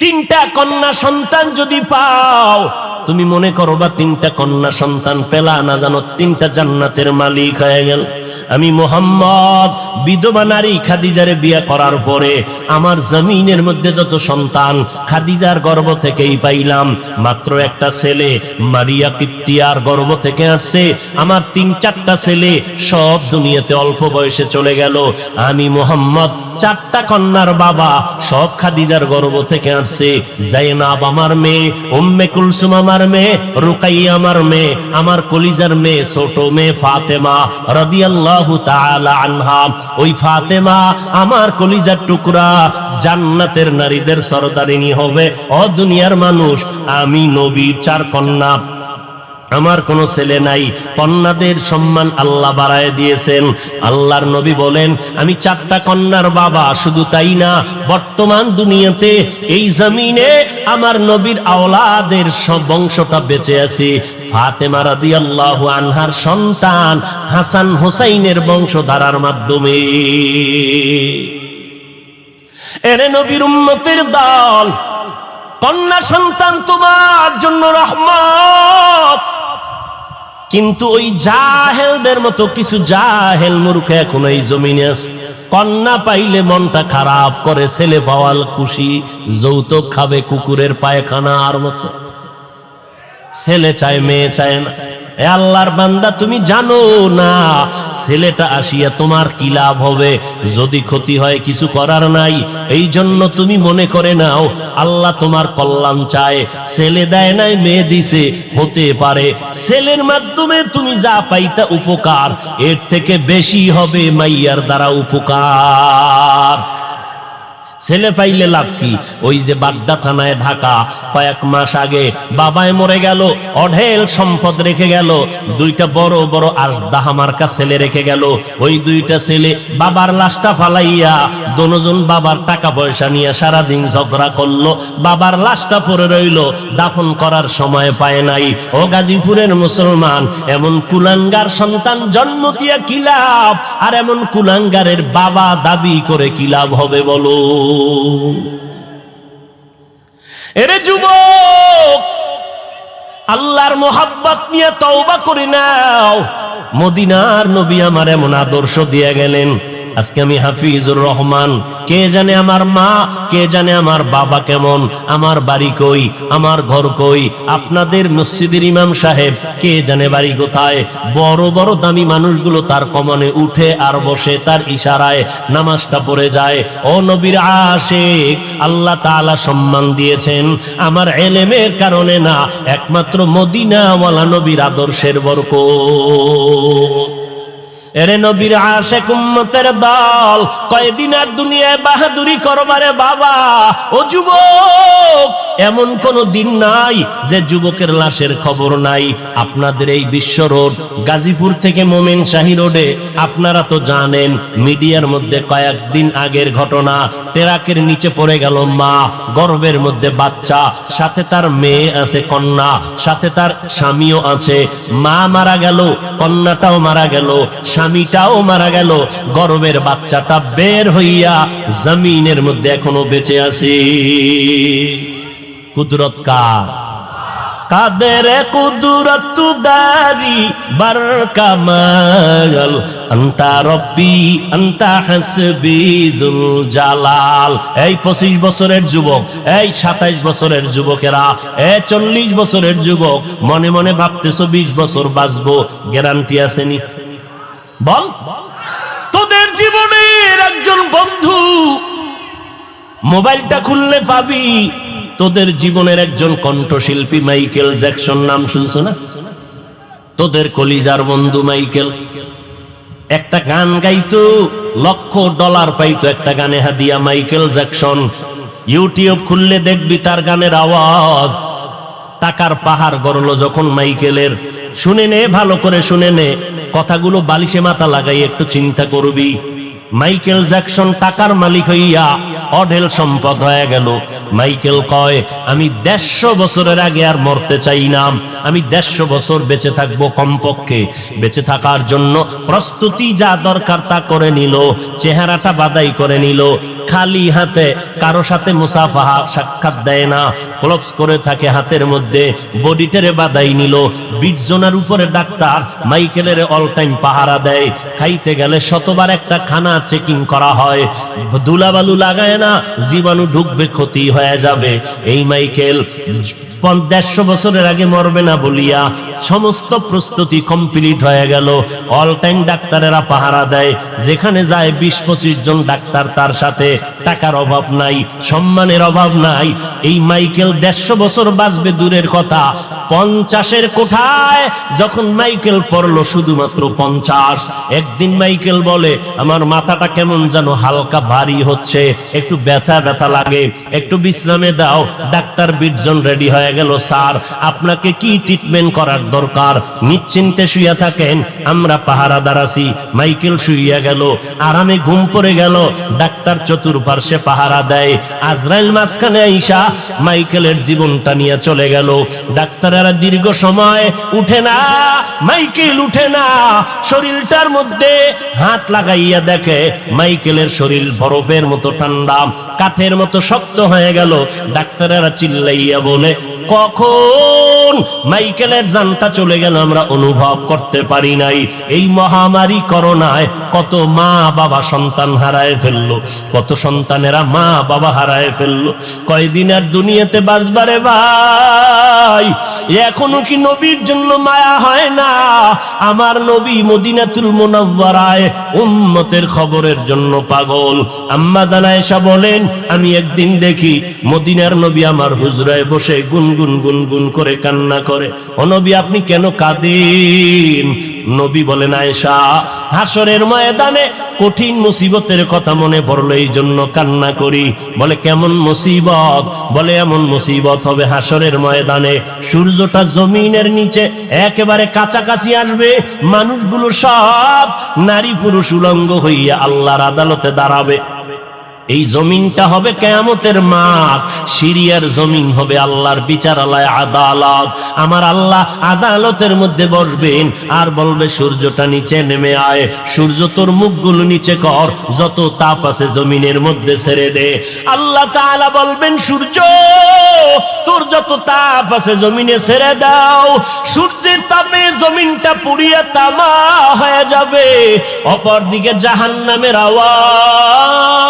3টা কন্যা সন্তান যদি পাও, তুমি মনে করো বা 3টা কন্যা সন্তান পেলা না জানো 3টা জান্নাতের মালিক হয়ে গেল। আমি মুহাম্মদ বিধবা নারী খাদিজারে বিয়ে করার পরে আমার জমিনের মধ্যে যত সন্তান খাদিজার গর্ভ থেকেই পাইলাম। মাত্র একটা ছেলে মারিয়া কিপ্তিয়ার গর্ভ থেকে আসছে। আমার 3-4টা ছেলে সব দুনিয়াতে অল্প বয়সে চলে গেল। আমি মুহাম্মদ 4টা কন্যার বাবা, সব খাদিজার গর্ভ থেকে আসছে। যায়েনাব আমার মেয়ে, উম্মে কুলসুম আমার মেয়ে, রুকাইয়া আমার মেয়ে, আমার কলিজার মেয়ে ছোট মেয়ে ফাতেমা রাদিয়াল্লাহু তাআলা আনহা। ওই ফাতেমা আমার কলিজার টুকরা, জান্নাতের নারীদের সরদারিনী হবে। ও দুনিয়ার মানুষ, আমি নবীর 4 কন্যা, আমার কোনো ছেলে নাই। কন্যাদের সম্মান আল্লাহ বাড়ায় দিয়েছেন। আল্লাহর নবী বলেন, আমি 4টা কন্যার বাবা। শুধু তাই না, বর্তমান দুনিয়াতে এই জমিনে আমার নবীর আওলাদের সব বংশটা বেঁচে আছে। ফাতেমা রাদিয়াল্লাহু আনহার সন্তান হাসান হোসাইনের বংশধারার মাধ্যমে। এরে নবীর উম্মতের দল, কন্যা সন্তান তোমার জন্য রহমত। কিন্তু ওই জাহেলদের মতো কিছু জাহেল মূর্খ এখন এই জমিনে আছে। কন্যা পাইলে মনটা খারাপ করে, ছেলে পাওয়াল খুশি, যৌতুক খাবে কুকুরের পায়খানার মতো। ছেলে চায়, মেয়ে চায় না। এ আল্লাহর বান্দা, তুমি জানো না ছেলেটা আসিয়া তোমার কি লাভ হবে? যদি ক্ষতি হয় কিছু করার নাই। এই জন্য তুমি মনে করে নাও আল্লাহ তোমার কল্যাণ চায়। ছেলে দেয় নাই, মেয়ে দিছে, হতে পারে ছেলের মাধ্যমে তুমি যা পাইতা উপকার, এর থেকে বেশি হবে মাইয়ার দ্বারা উপকার। ছেলে পাইলে লাভ কি? ওই যে বাড্ডা থানায় ঢাকা, কয়েক মাস আগে বাবায় মরে গেল, অঢেল সম্পদ রেখে গেল, 2টা বড় বড় আজদাহা মার্কা ছেলে রেখে গেল। ওই 2টা ছেলে বাবার লাশটা ফালাইয়া দোনোজন বাবার টাকা পয়সা নিয়ে সারাদিন ঝগড়া করলো। বাবার লাশটা পড়ে রইল, দাফন করার সময় পায় নাই। ও গাজীপুরের মুসলমান, এমন কুলাঙ্গার সন্তান জন্ম দিয়া কি লাভ? আর এমন কুলাঙ্গারের বাবা দাবি করে কি লাভ হবে বলো? এরে যুবক, আল্লাহর মোহাব্বত নিয়ে তওবা করে নাও। মদিনার নবী আমার এমন আদর্শ দিয়ে গেলেন, আজকে আমি হাফিজুর রহমান, কে জানে আমার মা, কে জানে আমার বাবা কেমন, আমার বাড়ি কই, আমার ঘর কই। আপনাদের মসজিদের ইমাম সাহেব কে জানে বাড়ি কোথায়। বড় বড় দামি মানুষগুলো তার কমানে উঠে আর বসে, তার ইশারায় নামাজটা পড়ে যায়। ও নবীর আশিক, আল্লাহ তাআলা সম্মান দিয়েছেন আমার ইলমের কারণে না, একমাত্র মদিনাওয়ালা নবীর আদর্শের বরকত। এরে নবীর আশিক উম্মতের দল, কয়দিন আর দুনিয়ায় বাহাদুরি করবারে বাবা। ও যুবক, এমন কোন দিন নাই যে যুবকের লাশের খবর নাই। আপনাদের এই বিশ্ব রোড, গাজীপুর থেকে মোমেন শাহী রোডে, আপনারা তো জানেন মিডিয়ার মধ্যে কয়েকদিন আগের ঘটনা, ট্রাকের নিচে পড়ে গেল মা, গর্ভের মধ্যে বাচ্চা, সাথে তার মেয়ে আছে, কন্যা, সাথে তার স্বামীও আছে। মা মারা গেল, কন্যাটাও মারা গেল, স্বামীটাও মারা গেল, গর্ভের বাচ্চাটা বের হইয়া জমিনের মধ্যে এখনো বেঁচে আছে। কুদরত কার? কাদের কুদরত দারি বার কামাল, আনতা রব্বি আনতা হাসবি জুল জালাল। এই 25 বছরের যুবক, এই 27 বছরের যুবকেরা, এই 40 বছরের যুবক, মনে মনে ভাবতেছো 20 বছর বাঁচবো, গ্যারান্টি আসেনি? বল, তোদের জীবনের একজন বন্ধু, মোবাইলটা খুললে পাবি তোদের জীবনের একজন কণ্ঠশিল্পী মাইকেল জ্যাকসন, নাম শুনছো না? তোদের কলিজার বন্ধু মাইকেল একটা গান গাইতো, $1,00,000 পাইতো একটা গানে হাদিয়া। মাইকেল জ্যাকসন, ইউটিউব খুললে দেখবি তার গানের আওয়াজ, টাকার পাহাড় গড়লো যখন মাইকেলের। শুনে নে, ভালো করে শুনে নে, কথাগুলো বালিশে মাথা লাগাই একটু চিন্তা করবি। মাইকেল জ্যাকসন টাকার মালিক হইয়া অঢেল সম্পদ হয়ে গেল। মাইকেল কয়, আমি 150 বছরের আগে আর মরতে চাই না, আমি 150 বছর বেঁচে থাকবো কমপক্ষে। বেঁচে থাকার জন্য প্রস্তুতি যা দরকার তা করে নিল, চেহারাটা বাদাই করে নিল, খালি হাতে, কারো সাথে মুসাফাহা সাক্ষাৎ দেয় না, গ্লোভস করে থাকে হাতের মধ্যে, বডিটারে বাদাই নিল। 20 জনের উপরে ডাক্তার মাইকেলের অল টাইম পাহারা দেয়। খাইতে গেলে শতবার একটা খানা চেকিং করা হয়, ধুলাবালু লাগায় না, জীবাণু ঢুকবে, ক্ষতি হয়ে যাবে। এই মাইকেল 150 বছরের আগে মরবে না বলিয়া সমস্ত প্রস্তুতি কমপ্লিট হয়ে গেল। অল টাইম ডাক্তারেরা পাহারা দেয়, যেখানে যায় 20-25 জন ডাক্তার তার সাথে। টাকার অভাব নাই, সম্মানের অভাব নাই। এই মাইকেল 150 বছর বাঁচবে দূরের কথা, 50-এর কোঠায় যখন মাইকেল পড়লো শুধুমাত্র 50। একদিন মাইকেল বলে, আমার মাথাটা কেমন যেন হালকা ভারী হচ্ছে, একটু ব্যথা ব্যথা লাগে, একটু বিশ্রামে দাও। ডাক্তার 20 জন রেডি হয়ে গেল, স্যার আপনাকে কি ট্রিটমেন্ট করার দরকার, নিশ্চিন্তে শুইয়া থাকেন, আমরা পাহারাদার আছি। মাইকেল শুইয়া গেল, আরামে ঘুম পড়ে গেল। ডাক্তার চতুর্পার্শ্বে পাহারা দেয়। আজরাইল মাঝখানে আইসা মাইকেলের জীবনটা নিয়ে চলে গেল। ডাক্তারেরা দীর্ঘ সময় উঠে না, মাইকেল উঠে না। শরীরটার মধ্যে হাত লাগাইয়া দেখে মাইকেলের শরীর বরফের মতো ঠান্ডা, কাঠের মতো শক্ত হয়ে গেল। ডাক্তারেরা চিল্লাইয়া বলে, কখন মাইকেলের জানটা চলে গেল আমরা অনুভব করতে পারি নাই। এই মহামারী করোনায় কত মা বাবা সন্তান হারায় ফেললো, কত সন্তানেরা মা বাবা হারায় ফেললো। কয়দিন আর দুনিয়াতে বাঁচবারে ভাই, এখনো কি নবীর জন্য মায়া হয় না? আমার নবী মদিনাতুল মুনাওয়ারায় উম্মতের খবরের জন্য পাগল। আম্মা জান আয়েশা বলেন, আমি একদিন দেখি মদিনার নবী আমার হুজরায় বসে গুনগুন গুনগুন করে কান্না করে। ও নবী, আপনি কেন কাঁদেন? নবী বলেন, আয়েশা, হাসরের ময়দানে কঠিন মুসিবতের কথা মনে পড়লো, এই জন্য কান্না করি। বলে, কেমন মুসিবত? বলে, এমন মুসিবত হবে হাসরের ময়দানে সূর্যটা জমিনের নিচে একেবারে কাছাকাছি আসবে, মানুষগুলো সব নারী পুরুষ উলঙ্গ হইয়া আল্লাহর আদালতে দাঁড়াবে। এই জমিনটা হবে কিয়ামতের মাঠ, সিরিয়ার জমিন হবে আল্লাহর বিচারালয়, আদালত। আমার আল্লাহ আদালতের মধ্যে বসবেন আর বলবে সূর্যটা নিচে নেমে আয়, সূর্য তোর মুখগুলো নিচে কর, যত তাপ আছে জমিনের মধ্যে ছেড়ে দে। আল্লাহ তাআলা বলবেন সূর্য তোর যত তাপ আছে জমিনে ছেড়ে দাও। সূর্যের তাপে জমিনটা পুড়িয়ে তামা হয়ে যাবে। অপরদিকে জাহান্নামের আওয়াজ,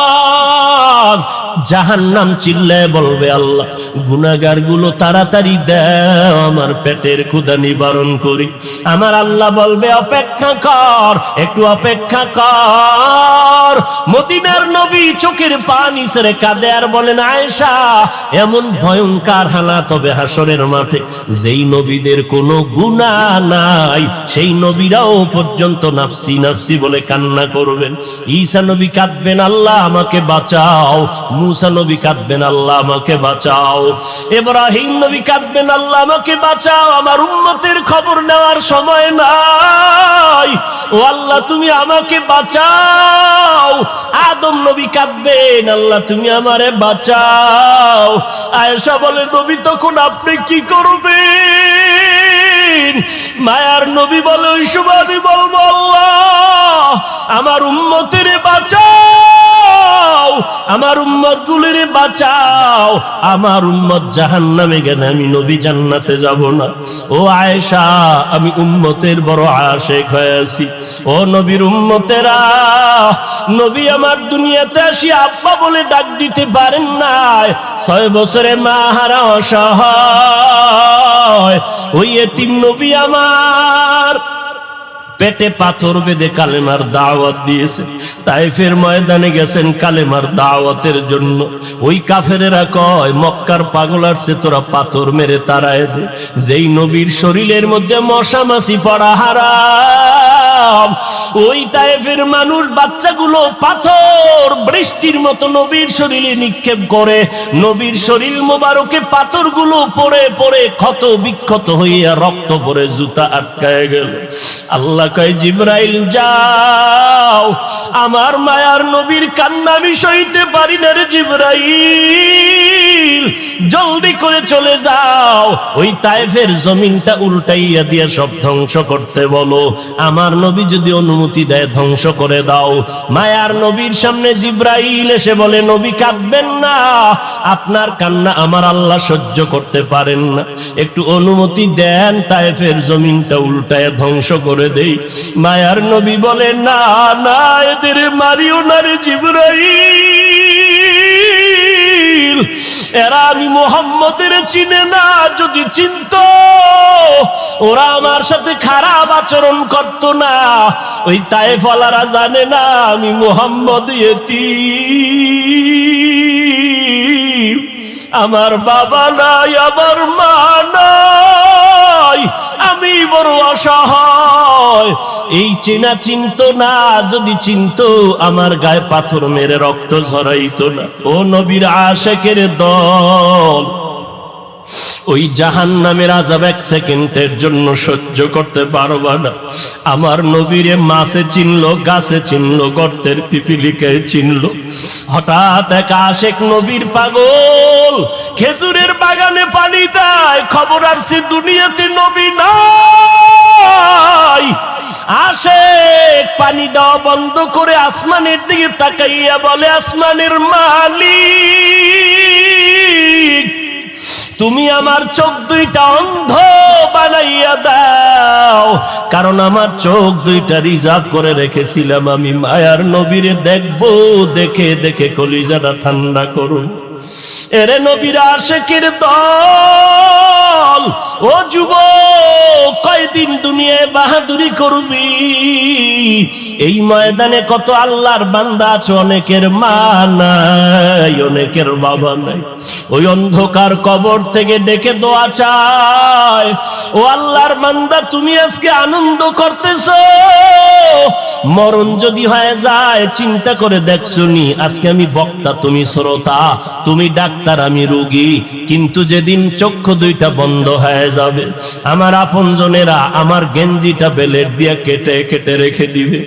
জাহান্নাম চিল্লায় বলবে আল্লাহ গুনাহগার গুলো তাড়াতাড়ি দাও, আমার পেটের ক্ষুধা নিবারণ করি। আমার আল্লাহ বলবে অপেক্ষা কর, একটু অপেক্ষা কর। মদিনার নবী চোখের পানি ছেড়ে কাঁদে আর বলেন আয়েশা এমন ভয়ঙ্কর হালাত হবে হাসরের মাঠে, যেই নবীদের কোনো গুনাহ নাই সেই নবীরাও পর্যন্ত নাফসি নাফসি বলে কান্না করবেন। ঈসা নবী কাঁদবেন আল্লাহ আমাকে বাঁচাও, মুসা নবী কাঁদবেন আল্লাহ আমাকে বাঁচাও, ইব্রাহিম নবী কাঁদবেন আল্লাহ আমাকে বাঁচাও, আমার উম্মতের খবর নেওয়ার সময় নাই, ও আল্লাহ তুমি আমাকে বাঁচাও। আদম নবী কাঁদবেন আল্লাহ তুমি আমারে বাঁচাও। আয়েশা বলে নবী তখন আপনি কি করবেন? মায়ার নবী বলে ওই সময় আমি বলবো আল্লাহ আমার উম্মতের বাঁচাও, আমার উম্মত গুলিরে বাঁচাও, আমার উম্মত জাহান্নামে গেলে আমি নবী জান্নাতে যাব না। ও আয়েশা আমি উম্মতের বড় আশিক হয়ে আছি। ও নবীর উম্মতেরা, নবী আমার দুনিয়াতে আসি আব্বা বলে ডাক দিতে পারেন না, 6 বছরে মা হারা অসহায় ওই এতিম নবী আমার পেটে পাথর বেঁধে কালেমার দাওয়াত দিয়েছে। তাইফের ময়দানে গেছেন কালেমার দাওয়াতের জন্য। ওই কাফেরেরা কয় মক্কার পাগল আসছে তোরা পাথর মেরে তাড়ায় দে। যেই নবীর শরীরের মধ্যে মশা মাছি পড়া হারাম, ওই তাইফের মানুষ বাচ্চাগুলো পাথর বৃষ্টির মতো নবীর শরীরে নিক্ষেপ করে। নবীর শরীর মোবারকে পাথরগুলো পড়ে পড়ে ক্ষত বিক্ষত হইয়া রক্ত পড়ে জুতা আটকায় গেল। আল্লাহ কয় জিবরাইল যাও, আমার মায়ার নবীর কান্না আমি সইতে পারি না রে জিবরাইল, জলদি করে চলে যাও, ওই তায়েফের জমিনটা উল্টাইয়া দিয়া সব ধ্বংস করতে বলো। আমার নবী যদি অনুমতি দেয় ধ্বংস করে দাও। মায়ার নবীর সামনে জিবরাইল এসে বলে নবী কাঁদবেন না, আপনার কান্না আমার আল্লাহ সহ্য করতে পারেন না, একটু অনুমতি দেন তায়েফের জমিনটা উল্টায় ধ্বংস করে দেই। মায়ার নবী বলে না না এদের মারিও না রে জিবরাইল, এরা আমি মুহাম্মদের চিনে না, যদি চিনতো ওরা আমার সাথে খারাপ আচরণ করত না। ওই তায়েফওয়ালারা জানে না আমি মুহাম্মদ ইয়েতীম, আমার বাবা নাই, আমার মা নাই, আমি বড় অসহায়। এই চেনা চিনতো না, যদি চিনতো আমার গায়ে পাথর মেরে রক্ত ঝরাইতো না। ও নবীর আশিকের দল, ওই জাহান্নামের আযাব 1 সেকেন্ডের জন্য সহ্য করতে পারবা না। আমার নবীরে মাছে চিনলো, গাছে চিনলো, গর্তের পিপিলিকে চিনলো। হঠাৎ এক আশিক নবীর পাগল খেজুরের বাগানে পানি দেয়, খবর আসছে দুনিয়াতে নবী নাই। আশিক পানি দেওয়া বন্ধ করে আসমানের দিকে তাকাইয়া বলে আসমানের মালিক তুমি আমার চোখ দুইটা অন্ধ বানাইয়া দাও, কারণ আমার চোখ দুইটা রিজার্ভ করে রেখেছিলাম আমি মায়ার নবীরে দেখবো, দেখে দেখে কলিজাটা ঠান্ডা করুন। এরে নবীর আশিকের দল, ও যুবক কয়দিন দুনিয়ায় বাহাদুরি করবি? এই ময়দানে কত আল্লাহর বান্দা আছে, অনেকের মা নাই, অনেকের বাবা নাই, ওই অন্ধকার কবর থেকে ডেকে দোয়া চায়। ও আল্লাহর বান্দা তুমি আজকে আনন্দ করতেছো, মরণ যদি হয়ে যায় চিন্তা করে দেখছো নি আজকে আমি বক্তা তুমি শ্রোতা, তুমি ডাক্তার আমি রোগী, কিন্তু যেদিন চক্ষু দুইটা বন্ধ হয়ে যাবে আমার আপনজনেরা আমার গেঞ্জিটা বেলেট দিয়ে কেটে কেটে রেখে দিবে।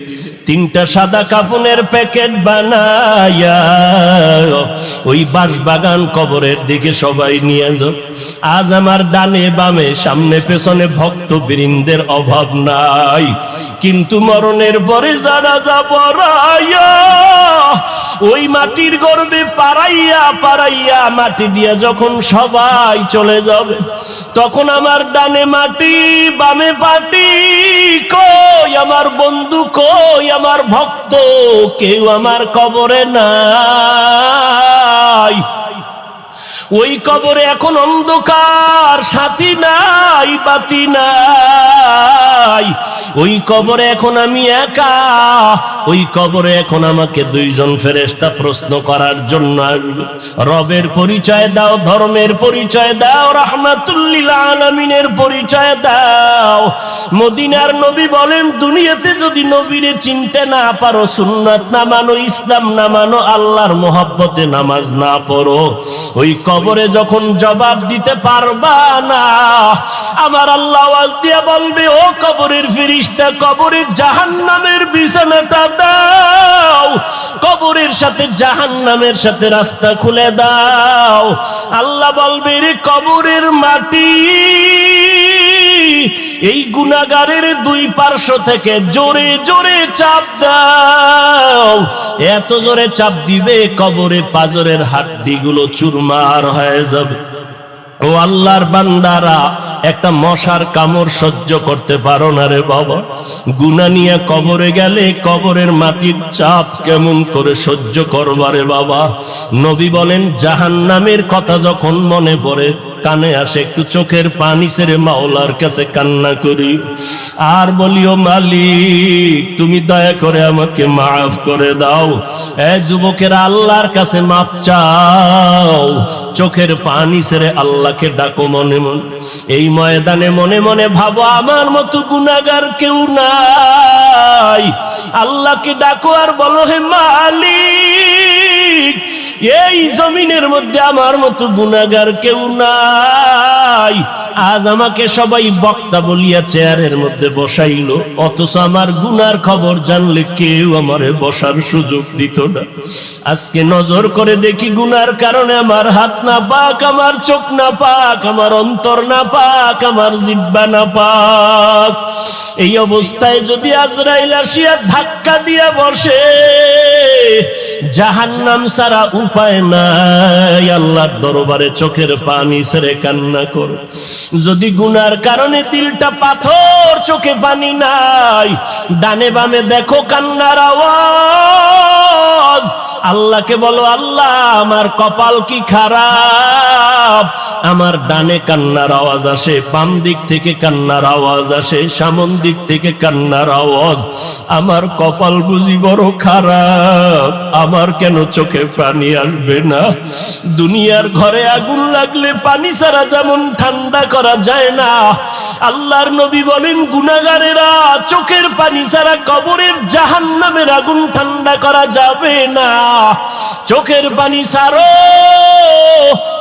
তিনটা সাদা কাপনের প্যাকেট বানায়া ওই বাঁশবাগান কবরের দিকে সবাই নিয়ে যাও। আজ আমার ডানে বামে সামনে পেছনে ভক্তবৃন্দের অভাব নাই, কিন্তু মরণের পরে জানাজা পড়াইয়া ওই মাটির গর্ভে পাড়াইয়া পাড়াইয়া মাটি দিয়া যখন সবাই চলে যাবে, তখন আমার ডানে মাটি বামে পাটি, কই আমার বন্ধু, কই আমার ভক্ত, কেউ আমার কবরে নাই। ওই কবরে এখন অন্ধকার, সাথী নাই, বাতি নাই। ওই কবরে এখন আমি একা। ওই কবরে এখন আমাকে দুইজন ফেরেশতা প্রশ্ন করার জন্য আসবে। রবের পরিচয় দাও, ধর্মের পরিচয় দাও, রাহমাতুল লিল আলামিনের পরিচয় দাও। মদিনার নবী বলেন, দুনিয়াতে যদি নবীরে চিনতে না পারো, সুন্নাত না মানো, ইসলাম না মানো, আল্লাহর মহব্বতে নামাজ না পড়ো, ওই কবরে যখন জবাব দিতে পারবা না, আমার আল্লাহ আওয়াজ দিয়ে বলবে, ও কবরের ফেরেশতা, কবরের জাহান্নামের বিছানাটা দাও, কবরের সাথে জাহান্নামের সাথে রাস্তা খুলে দাও। আল্লাহ বলবে, রে কবরের মাটি, এই গুনাহগারের দুই পার্শ্ব থেকে জোরে জোরে চাপ দাও। এত জোরে চাপ দিবে কবরে পাজরের হাড্ডিগুলো চুরমার হয়ে যাবে। ও আল্লাহর বান্দারা, একটা মশার কামড় সহ্য করতে পারো না রে বাবা, গুনাহ নিয়ে কবরে গেলে কবরের মাটির চাপ কেমন করে সহ্য করবা রে বাবা। নবী বলেন, জাহান্নামের কথা যখন মনে পড়ে কানে আসে, একটু চোখের পানি ছেড়ে মাওলার কাছে কান্না করি আর বলিও, মালিক তুমি দয়া করে আমাকে মাফ করে দাও। এ যুবকেরা, আল্লাহর কাছে মাফ চাও, চোখের পানি ছেড়ে আল্লাহকে ডাকো মনে মনে। এই ময়দানে মনে মনে ভাবো, আমার মতো গুনাহগার কেউ নাই। আল্লাহকে ডাকো আর বলো, হে মালিক, এই জমিনের মধ্যে আমার মতো গুনাহগার কেউ নাই। আজ আমাকে সবাই বক্তা বলিয়া চেয়ারের মধ্যে বসাইলো, অথচ আমার গুনার খবর জানলে কেউ আমারে বসার সুযোগ দিত না। আজকে নজর করে দেখি, গুনার কারণে আমার হাত না পাক, আমার চোখ না পাক, আমার অন্তর না পাক, আমার জিহ্বা না পাক। এই অবস্থায় যদি আজরাইল আসিয়া ধাক্কা দিয়া বসে, জাহান্নাম ছাড়া উপায় নাই। আল্লাহর দরবারে চোখের পানি ছেড়ে কান্না করো। যদি গুনার কারণে দিলটা পাথর, চোখে পানি নাই, ডানে বামে দেখো কান্নার আওয়াজ, আল্লাহকে বলো, আল্লাহ আমার কপাল কি খারাপ, আমার ডানে কান্নার আওয়াজ আসে, বাম দিক থেকে কান্নার আওয়াজ আসে, সামন দিক থেকে কান্নার আওয়াজ, আমার কপাল বুঝি বড় খারাপ, আমার কেন চোখে পানি আসবে না। দুনিয়ার ঘরে আগুন লাগলে পানি ছাড়া যেমন ঠান্ডা করা যায় না, আল্লাহর নবী বলেন, গুনাহগারেরা চোখের পানি ছাড়া কবরের জাহান্নামের আগুন ঠান্ডা করা যাবে না। চোখের পানি ছাড়ো,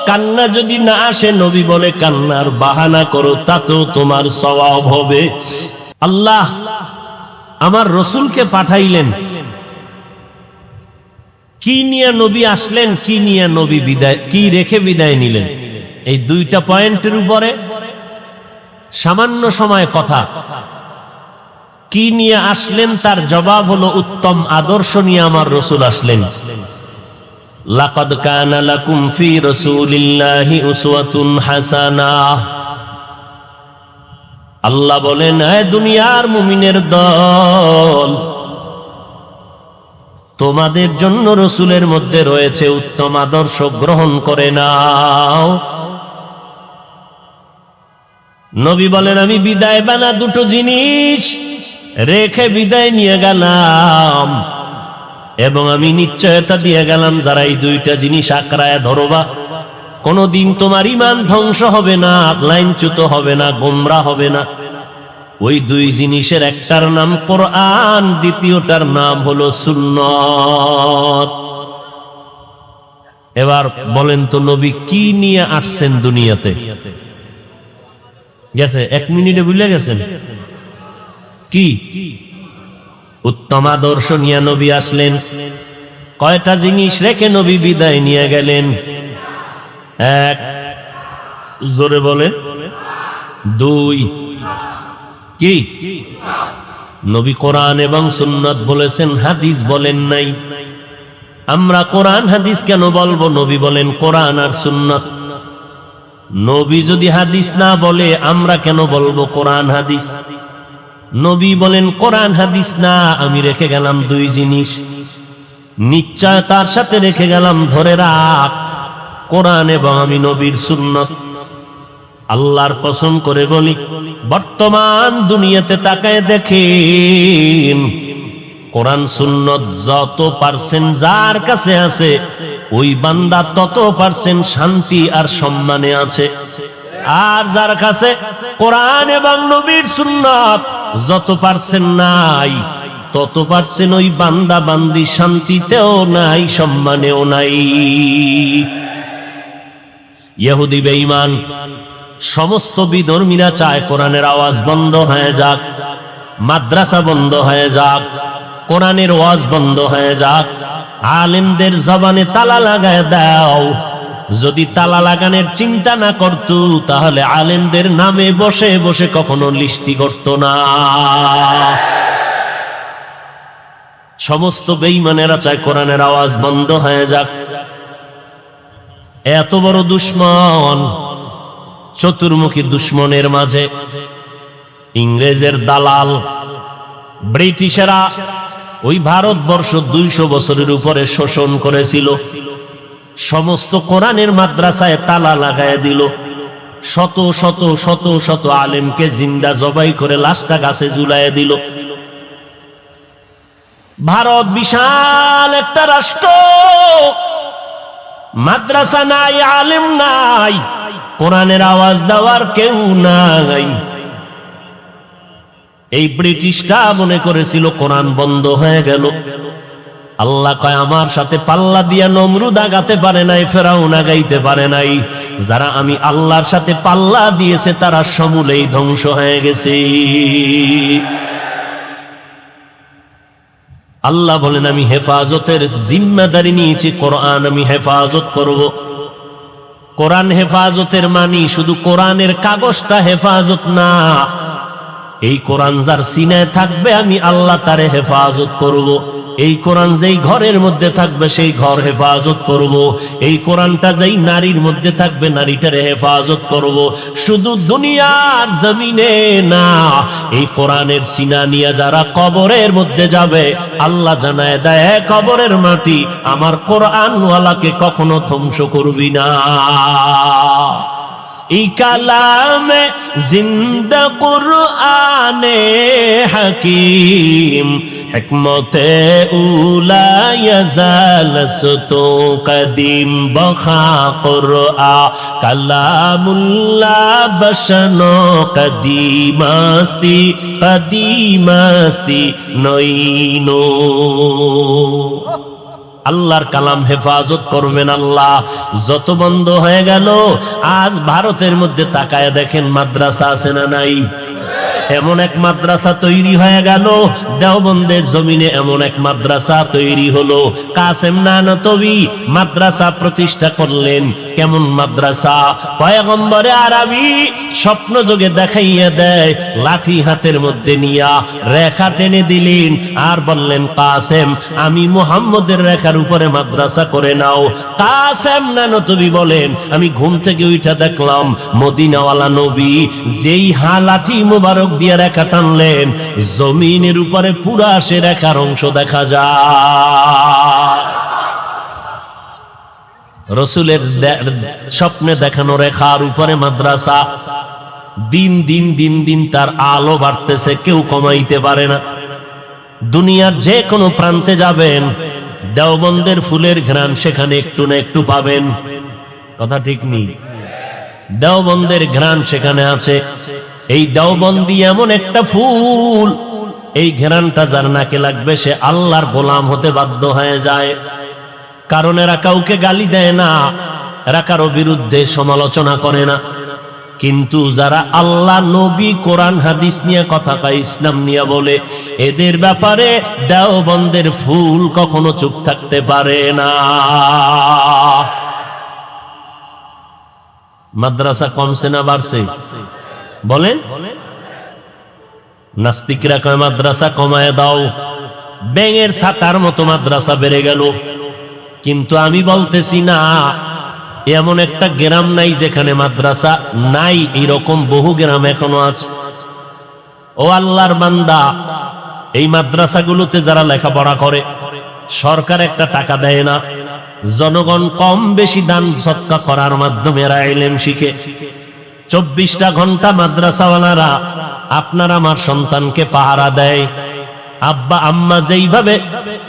কান্না যদি না আসে, নবী বলে কান্নার বাহানা করো, তাতেও তোমার সওয়াব হবে। আল্লাহ আমার রসুলকে পাঠাইলেন, কি নিয়ে নবী আসলেন, কি নিয়ে নবী বিদায়, কি রেখে বিদায় নিলেন, এই দুইটা পয়েন্টের উপরে সামান্য সময় কথা। কি নিয়ে আসলেন তার জবাব হলো, উত্তম আদর্শ নিয়ে আমার রসুল আসলেন। লাকাদ কানা লাকুম ফি রাসূলিল্লাহি উসওয়াতুন হাসানাহ। আল্লাহ বলেন, হে দুনিয়ার মুমিনের দল, তোমাদের জন্য রসুলের মধ্যে রয়েছে উত্তম আদর্শ, গ্রহণ করে নাও। নবী বলেন, আমি বিদায় বানা দুটো জিনিস রেখে বিদায় নিয়ে গেলাম, এবং আমি নিশ্চয়তা দিয়ে গেলাম, যারা এই দুইটা জিনিস আঁকড়ায় ধরবা, কোনদিন তোমার ঈমান ধ্বংস হবে না, লাইনচ্যুত হবে না, গোমরা হবে না। ওই দুই জিনিসের একটার নাম কোরআন, দ্বিতীয়টার নাম হলো সুন্নাত। এবার বলেন তো, নবী কি নিয়ে আসছেন দুনিয়াতে? গেছে 1 মিনিটে ভুলে গেছেন কি? উত্তম আদর্শ নিয়ে নবী আসলেন। কয়টা জিনিস রেখে নবী বিদায় নিয়ে গেলেন? এক, জোরে বলে। দুই, কি? নবী কোরআন এবং সুন্নাত বলেছেন, হাদিস বলেন নাই। আমরা কোরআন হাদিস কেন বলবো? নবী বলেন কোরআন আর সুন্নাত। নবী যদি হাদিস না বলে আমরা কেন বলবো কোরআন হাদিস? নবী বলেন কোরআন হাদিস না, আমি রেখে গেলাম দুই জিনিস, নিশ্চয়তার সাথে রেখে গেলাম, ধরে রাখ, কোরআন এবং আমি নবীর সুন্নাত। আল্লাহর কসম করে বলি, বর্তমান দুনিয়াতে তাকায় দেখেন, কোরআন সুন্নাত যত পার্সেন্ট যার কাছে আছে, ওই বান্দা তত পার্সেন্ট শান্তি আর সম্মানে আছে। আর যার কাছে কোরআন এবং নবীর সুন্নাত যত পার্সেন্ট নাই, তত পার্সেন্ট ওই বান্দা বান্দি শান্তিতেও নাই, সম্মানেও নাই। ইহুদি বেঈমান সমস্ত বিধর্মীরা চায় কোরআনের আওয়াজ বন্ধ হয়ে যাক, মাদ্রাসা বন্ধ হয়ে যাক, কোরআনের ওয়াজ বন্ধ হয়ে যাক, আলেমদের জবানে তালা লাগায় দাও। যদি তালা লাগানোর চিন্তা না করত, তাহলে আলেমদের নামে বসে বসে কখনো লিস্টি করত না। সমস্ত বেঈমানেরা চায় কোরআনের আওয়াজ বন্ধ হয়ে যাক। এত বড় দুশ্মন, চতুর্মুখী দুশ্মনের মাঝে ইংরেজের দালাল ব্রিটিশেরা ওই ভারতবর্ষ 200 বছরের উপরে শোষণ করেছিল। সমস্ত কোরআনের মাদ্রাসায় তালা লাগায় দিল। শত শত শত শত আলেমকে জিন্দা জবাই করে লাশটা গাছে ঝুলাইয়া দিল। ভারত বিশাল একটা রাষ্ট্র, মাদ্রাসা নাই, আলেম নাই, কোরআনের আওয়াজ দেওয়ার কেউ নাই। এই ব্রিটিশটা মনে করেছিল কোরআন বন্ধ হয়ে গেল। আল্লাহ কয়, আমার সাথে পাল্লা দিয়া নমরুদ আগাতে পারে নাই, ফেরাউন আগাইতে পারে নাই। যারা আমি আল্লাহর সাথে পাল্লা দিয়েছে তারা সমূলেই ধ্বংস হয়ে গেছে। আল্লাহ বলেন, আমি হেফাজতের জিম্মাদারি নিয়েছি, কোরআন আমি হেফাজত করব। কোরআন হেফাজতের মানি শুধু কোরআনের কাগজটা হেফাজত না, এই কোরআন যার সিনায় থাকবে আমি আল্লাহ তারে হেফাজত করব। এই কোরআন যেই ঘরের মধ্যে থাকবে সেই ঘর হেফাজত করব। এই কোরআনটা যেই নারীর মধ্যে থাকবে নারীটারে হেফাজত করব। শুধু দুনিয়ার জমিনে না, এই কোরআনের সিনা নিয়ে যারা কবরের মধ্যে যাবে, আল্লাহ জানায় দেয়, কবরের মাটি আমার কোরআনওয়ালাকে কখনো ধ্বংস করবি না। এই কালামে জিন্দা কুরআনে হাকিম, হিকমতে উলা ইয়াজাল সুতো কদিম, বখা কুরআ কালামুল্লাহ বশনো কদিমাস্তি, কদিমাস্তি নইনো। আল্লাহর কালাম হেফাজত করবেন আল্লাহ। যত বন্ধ হয়ে গেল, আজ ভারতের মধ্যে তাকায় দেখেন মাদ্রাসা আছে না নাই? এমন এক মাদ্রাসা তৈরি হয়ে গেল, দেওবন্দের জমিনে এমন এক মাদ্রাসা তৈরি হলো। কাসেম নানতবি মাদ্রাসা প্রতিষ্ঠা করলেন। কেমন মাদ্রাসা? পয়গম্বরে আরবি স্বপ্ন যোগে দেখাইয়া দেয়, লাঠি হাতের মধ্যে নিয়া রেখা টেনে দিলেন আর বললেন, কাসেম আমি মুহাম্মদের রেখার উপরে মাদ্রাসা করে নাও। কাসেম নানতবি বলেন, আমি ঘুম থেকে উঠা দেখলাম মদিনাওয়ালা নবী যেই লাঠি মুবারক দিয়ে রেখা টানলেন, জমিনের উপরে পুরা সে রেখার অংশ দেখা যায়। রসুলের স্বপ্নে দেখানো রেখার উপরে মাদ্রাসা। দিন দিন দিন দিন তার আলো বাড়তেছে, কেউ কমাইতে পারে না। দুনিয়ার যে কোনো প্রান্তে যাবেন, দেওবন্দের ফুলের ঘ্রাণ সেখানে একটু না একটু পাবেন। কথা ঠিক নেই? দেওবন্দের ঘ্রাণ সেখানে আছে। এই দেওবন্দি এমন একটা ফুল, এই ঘ্রাণটা যার নাকে লাগবে সে আল্লাহর গোলাম হতে বাধ্য হয়ে যায়। কারণ এরা কাউকে গালি দেয় না, এরা কারো বিরুদ্ধে সমালোচনা করে না, কিন্তু যারা আল্লাহ নবী কোরআন হাদিস নিয়ে কথা কয়, ইসলাম নিয়ে বলে, এদের ব্যাপারে দেওবন্দের ফুল কখনো চুপ থাকতে পারে না। মাদ্রাসা কমছে না বাড়ছে? বলেন। নাস্তিকরা কয় মাদ্রাসা কমায় দাও, ব্যাঙের ছাতার মতো মাদ্রাসা বেড়ে গেল। কিন্তু আমি বলতেছি না, এমন একটা গ্রাম নাই যেখানে মাদ্রাসা নাই, এরকম বহু গ্রাম এখনো আছে। ও আল্লাহর বান্দা, এই মাদ্রাসাগুলোতে যারা লেখাপড়া করে, সরকার একটা টাকা দেয় না, জনগণ কম বেশি দান সৎকা করার মাধ্যমে এরা ইলম শিখে। 24টা ঘন্টা মাদ্রাসাওয়ালারা আপনার আমার সন্তানকে পাহারা দেয়। আব্বা আম্মা যেইভাবে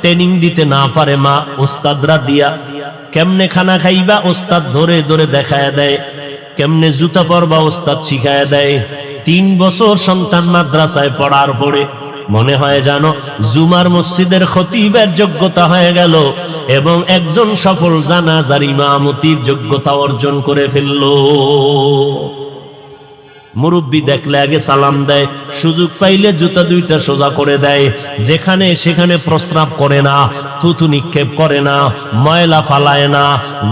ট্রেনিং দিতে না পারে, মা ওস্তাদরা দিয়া, কেমনে খানা খাইবা ওস্তাদ ধরে ধরে দেখায় দেয়, কেমনে জুতা পরবা ওস্তাদ শিখায় দেয়। 3 বছর সন্তান মাদ্রাসায় পড়ার পরে মনে হয় জানো জুমার মসজিদের খতিবের যোগ্যতা হয়ে গেল এবং একজন সফল জানাজার ইমামতির যোগ্যতা অর্জন করে ফেললো। মুরব্বী দেখলে আগে সালাম দেয়, সুযোগ পাইলে জুতা 2টা সোজা করে দেয়, যেখানে সেখানে প্রস্রাব করে না, থুতু নিক্ষেপ করে না, ময়লা ফালায় না।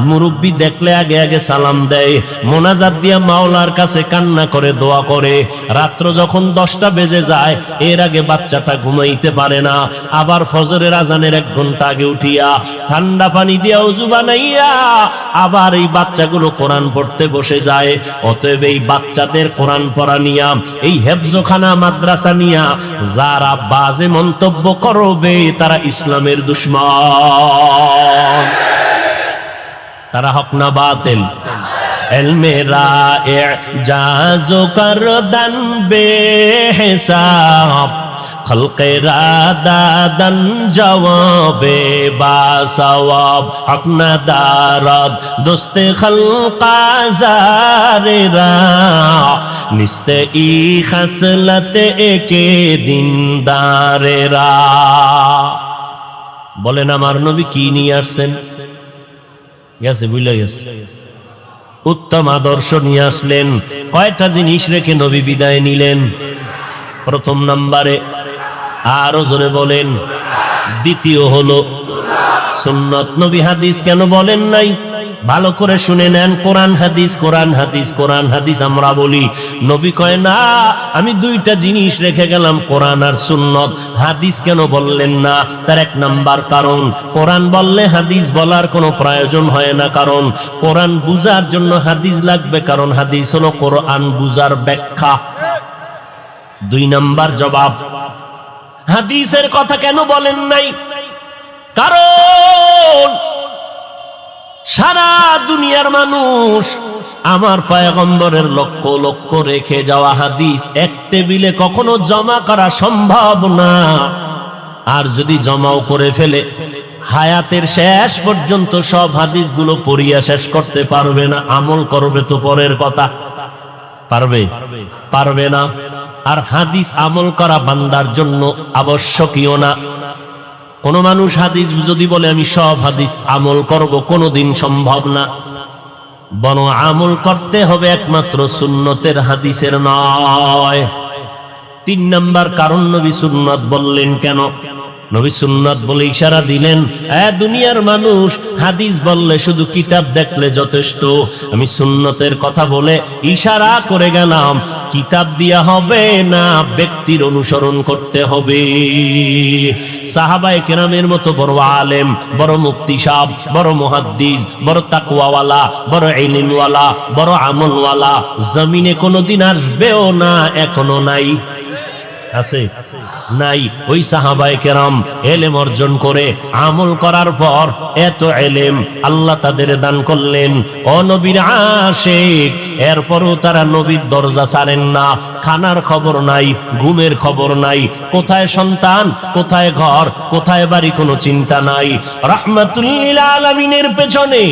মুরব্বী দেখলে আগে আগে সালাম দেয়, মোনাজাত দিয়া মাওলার কাছে কান্না করে দোয়া করে। রাত্র যখন 10টা বেজে যায়, এর আগে বাচ্চাটা ঘুমাইতে পারে না, আবার ফজরের আজানের 1 ঘন্টা আগে উঠিয়া ঠান্ডা পানি দিয়া ওযু বানাইয়া আবার এই বাচ্চাগুলো কোরআন পড়তে বসে যায়। অতএব এই বাচ্চাদের কোরআন পড়া নিয়া, এই হেফজখানা মাদ্রাসা নিয়া যারা বাজে মন্তব্য করবে, তারা ইসলামের দুশমন। তারা হক না বাতিল? ইলমে রা'জাজো করদান বেহিসাব, খলকেরা দাদান জওয়াবে বাসওয়াব, হক না দারদ দোস্তে খলকা জারেরা, নিস্তে ই খাসলতে একে দিনদারেরা। বলেন আমার নবী কি নিয়ে আসছেন? গেছে, বুঝলে গেছে। উত্তম আদর্শ নিয়ে আসলেন। কয়টা জিনিস রেখে নবী বিদায় নিলেন? প্রথম নম্বরে, আরো জোরে বলেন, দ্বিতীয় হলো সুন্নত। নবী হাদিস কেন বলেন নাই? ভালো করে শুনে নেন, কোরআন হাদিস, কোরআন হাদিস, কোরআন হাদিস আমরা বলি। নবী কয় না, আমি 2টা জিনিস রেখে গেলাম, কোরআন আর সুন্নত। হাদিস কেন বললেন না? তার 1 নাম্বার কারণ, কোরআন বললে হাদিস বলার কোনো প্রয়োজন হয় না, কারণ কোরআন বুঝার জন্য হাদিস লাগবে, কারণ হাদিস হলো কোরআন বুঝার ব্যাখ্যা। 2 নাম্বার জবাব, হাদিসের কথা কেন বলেন নাই? কারণ সারা দুনিয়ার মানুষ আমার পয়গম্বরের লক্ষ লক্ষ রেখে যাওয়া হাদিস এক টেবিলে কখনো জমা করা সম্ভব না। আর যদি জমাও করে ফেলে, হায়াতের শেষ পর্যন্ত সব হাদিসগুলো পড়িয়া শেষ করতে পারবে না। আমল করবে তো পরের কথা, পারবে? পারবে না। আর হাদিস আমল করা বান্দার জন্য আবশ্যকীয় না। কোন মানুষ হাদিস যদি বলে আমি সব হাদিস আমল করব, কোনোদিন সম্ভব না। বরং আমল করতে হবে একমাত্র সুন্নতের, হাদিসের নয়। 3 নাম্বার কারণ, নবী সুন্নত বললেন কেন? নবী সুন্নাত বলে ইশারা দিলেন, দুনিয়ার মানুষ হাদিস বললে শুধু কিতাব দেখলে যথেষ্ট। আমি সুন্নতের কথা বলে ইশারা করে গেলাম, কিতাব দিয়া হবে না, ব্যক্তির অনুসরণ করতে হবে। সাহাবায়ে কেরামের মতো বড় আলেম, বড় মুফতি সাহেব, বড় মুহাদ্দিস, বড় তাকওয়াওয়ালা, বড় ইলমওয়ালা, বড় আমলওয়ালা জমিনে কোনোদিন আসবেও না, এখনো নাই। আছে? নাই। ওই সাহাবায়ে কেরাম ইলম অর্জন করে আমল করার পর এত ইলম আল্লাহ তাদের দান করলেন। ও নবীর আশিক, এরপরও তারা নবীর দরজা ছাড়েন না। খানার খবর নাই, ঘুমের খবর নাই, কোথায় সন্তান, কোথায় ঘর, কোথায় বাড়ি, কোনো চিন্তা নাই। রাহমাতুল লিল আলামিনের পেছনে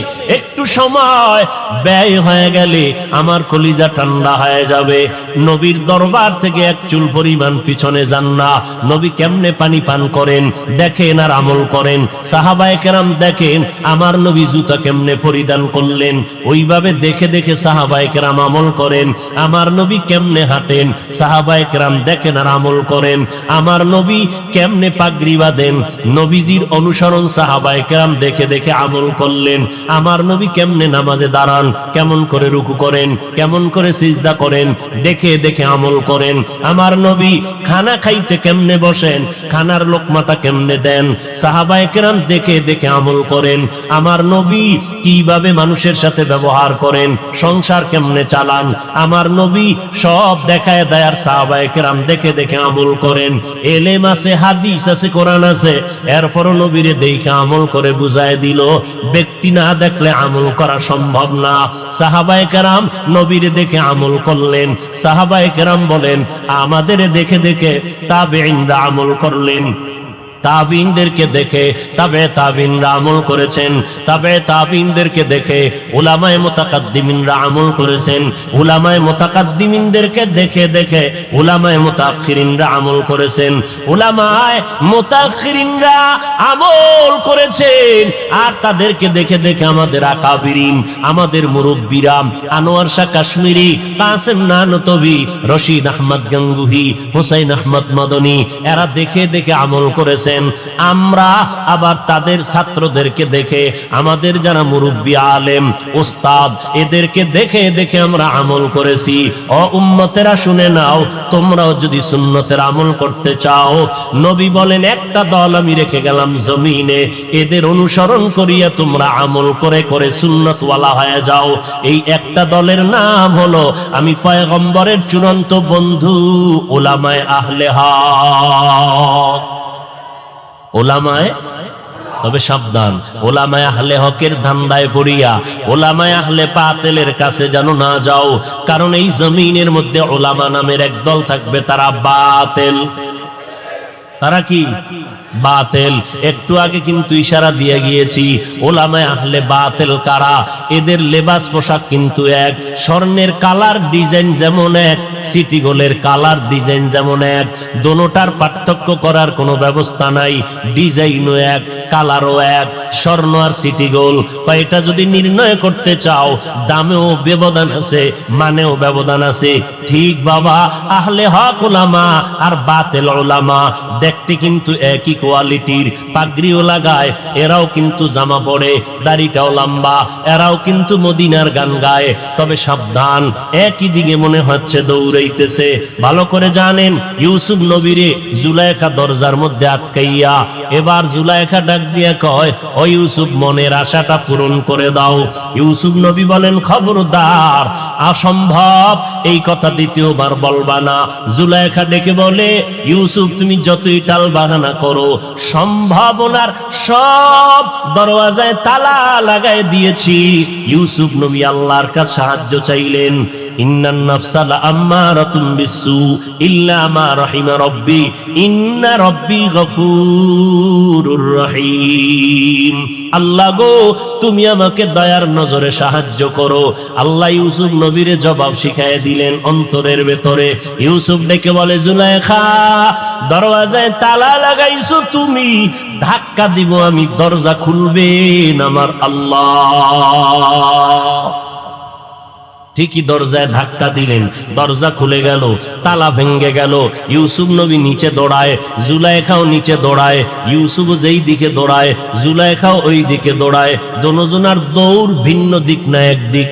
একটু সময় ব্যয় হয়ে গেলে আমার কলিজা ঠান্ডা হয়ে যাবে। নবীর দরবার থেকে এক চুল পরিমাণ পিছনে যান না। নবী কেমনে পানি পান করেন দেখেন আর আমল করেন। সাহাবায়ে কেরাম দেখেন আমার নবী জুতা কেমনে পরিধান করলেন, ওইভাবে দেখে দেখে সাহাবায়ে কেরাম আমল করেন। আমার নবী কেমনে হাঁটেন সাহাবায়ে কেরাম দেখেন আর আমল করেন। আমার নবী কেমনে পাগড়ি বাঁধেন, নবীজির অনুসরণ সাহাবায়ে কেরাম দেখে দেখে আমল করলেন। আমার নবী কেমনে নামাজে দাঁড়ান, কেমন করে রুকু করেন, কেমন করে সিজদা করেন, দেখে দেখে আমল করেন। আমার নবী খানা খাইতে কেমনে বসেন, খানার লোকমাটা কেমনে দেন, সাহাবায়ে কেরাম দেখে দেখে আমল করেন। আমার নবী কিভাবে মানুষের সাথে ব্যবহার করেন, সংসার কেমনে চালান, আমার নবী সব দেখায় দেয় আর সাহাবায়ে কেরাম দেখে দেখে আমল করেন। এলেম আছে, হাদিস আছে, কোরআন আছে, এরপরও নবীরে দেখে আমল করে বুঝায় দিল। ব্যক্তি না দেখলে আমল করা সম্ভব না। সাহাবায়ে কেরাম নবীরে দেখে আমল করলেন। সাহাবায়ে কেরাম বলেন আমাদের দেখে দেখে তাবেঈনরা আমল করলেন। তাবিনদেরকে দেখে তাবিনরা আমল করেছেন। তাবিনদেরকে দেখে উলামায়ে মুতাকাদ্দিমিনরা আমল করেছেন। উলামায়ে মুতাকাদ্দিমিনদেরকে দেখে দেখে উলামায়ে মুতাআখিরিনরা আমল করেছেন। উলামায়ে মুতাআখিরিনরা আমল করেছেন আর তাদেরকে দেখে দেখে আমাদের আকাবিরিন, আমাদের মুরব্বিরা আনোয়ার শাহ কাশ্মীরি, কাসেম নানতবি, রশিদ আহমদ গঙ্গুহি, হুসাইন আহমদ মদনী এরা দেখে দেখে আমল করেছেন। আমরা আবার তাদের ছাত্রদেরকে দেখে, আমাদের যারা মুরব্বি আলেম ওস্তাদ এদেরকে দেখে দেখে আমরা আমল করেছি। ও উম্মতেরা শুনে নাও, তোমরাও যদি সুন্নতের আমল করতে চাও, নবী বলেন একটা দল আমি রেখে গেলাম জমিনে, এদের অনুসরণ করিয়া তোমরা আমল করে করে সুন্নতওয়ালা হয়ে যাও। এই একটা দলের নাম হলো আমি পয়গম্বরের চূড়ান্ত বন্ধু উলামায়ে আহলে হক। ওলামায়ে, তবে সাবধান, ওলামায়ে আহলে হকের ধান্দায় পড়িয়া ওলামায়ে আহলে বাতিলের কাছে যেন না যাও। কারণ এই জমিনের মধ্যে ওলামা নামের এক দল থাকবে, তারা বাতিল। তারা কি? বাতিল। একটু আগে কিন্তু ইশারা দিয়ে গিয়েছি ওলামায়ে আহলে বাতিল কারা। এদের লেবাস পোশাক কিন্তু এক, স্বর্ণের কালার ডিজাইন যেমন এক, সিটি গোলের কালার ডিজাইন যেমন এক, দোনোটার পার্থক্য করার কোনো ব্যবস্থা নাই। ডিজাইনও এক, কালারও এক, স্বর্ণ আর সিটি গোল। এটা যদি নির্ণয় করতে চাও দামেও ব্যবধান আছে, মানেও ব্যবধান আছে। ঠিক বাবা, আহলে হক ওলামা আর বাতিল ওলামা দেখতে কিন্তু একই কোয়ালিটির। পাগড়িও লাগায়, এরাও কিন্তু জামা পরে, দাড়িটাও লম্বা, এরাও কিন্তু মদিনার গান গায়। তবে সাবধান, একই দিকে মনে হচ্ছে দৌড়াইতেছে। ভালো করে জানেন ইউসুফ নবীরে জুলাইখা দরজার মধ্যে আটকাইয়া, এবার জুলাইখা ডাক দিয়া কয় ও ইউসুফ মনের আশাটা পূরণ করে দাও। ইউসুফ নবী বলেন খবরদার, অসম্ভব, এই কথা দ্বিতীয়বার বলবা না। জুলাইখা ডেকে বলে ইউসুফ তুমি যতই টাল বাহানা করো, সম্ভাবনার সব দরওয়াজায় তালা লাগাই দিয়েছি। ইউসুফ নবী আল্লাহর কাছে সাহায্য চাইলেন। ইন্নান নাফসা লাআম্মারাতুম বিসসু ইল্লা মা রাহিমা রাব্বি ইন্না রাব্বি গফুরুর রহিম। আল্লাহ গো, তুমি আমাকে দয়ার নজরে সাহায্য করো। আল্লাহ ইউসুফ নবীরে জবাব শিখায় দিলেন অন্তরের ভেতরে। ইউসুফ ডেকে বলে জুলাইখা, দরওয়াজায় তালা লাগাইছো তুমি, ধাক্কা দিব আমি, দরজা খুলবেন আমার আল্লাহ। ঠিকই দরজায় ধাক্কা দিলেন, দরজা খুলে গেল, তালা ভেঙে গেল। ইউসুফ নবী নিচে দৌড়ায়, জুলাইখাও নিচে দৌড়ায়। ইউসুফ যেই দিকে দৌড়ায় জুলাইখাও ওই দিকে দৌড়ায়। দোনোজনার দৌড় ভিন্ন দিক না একদিক।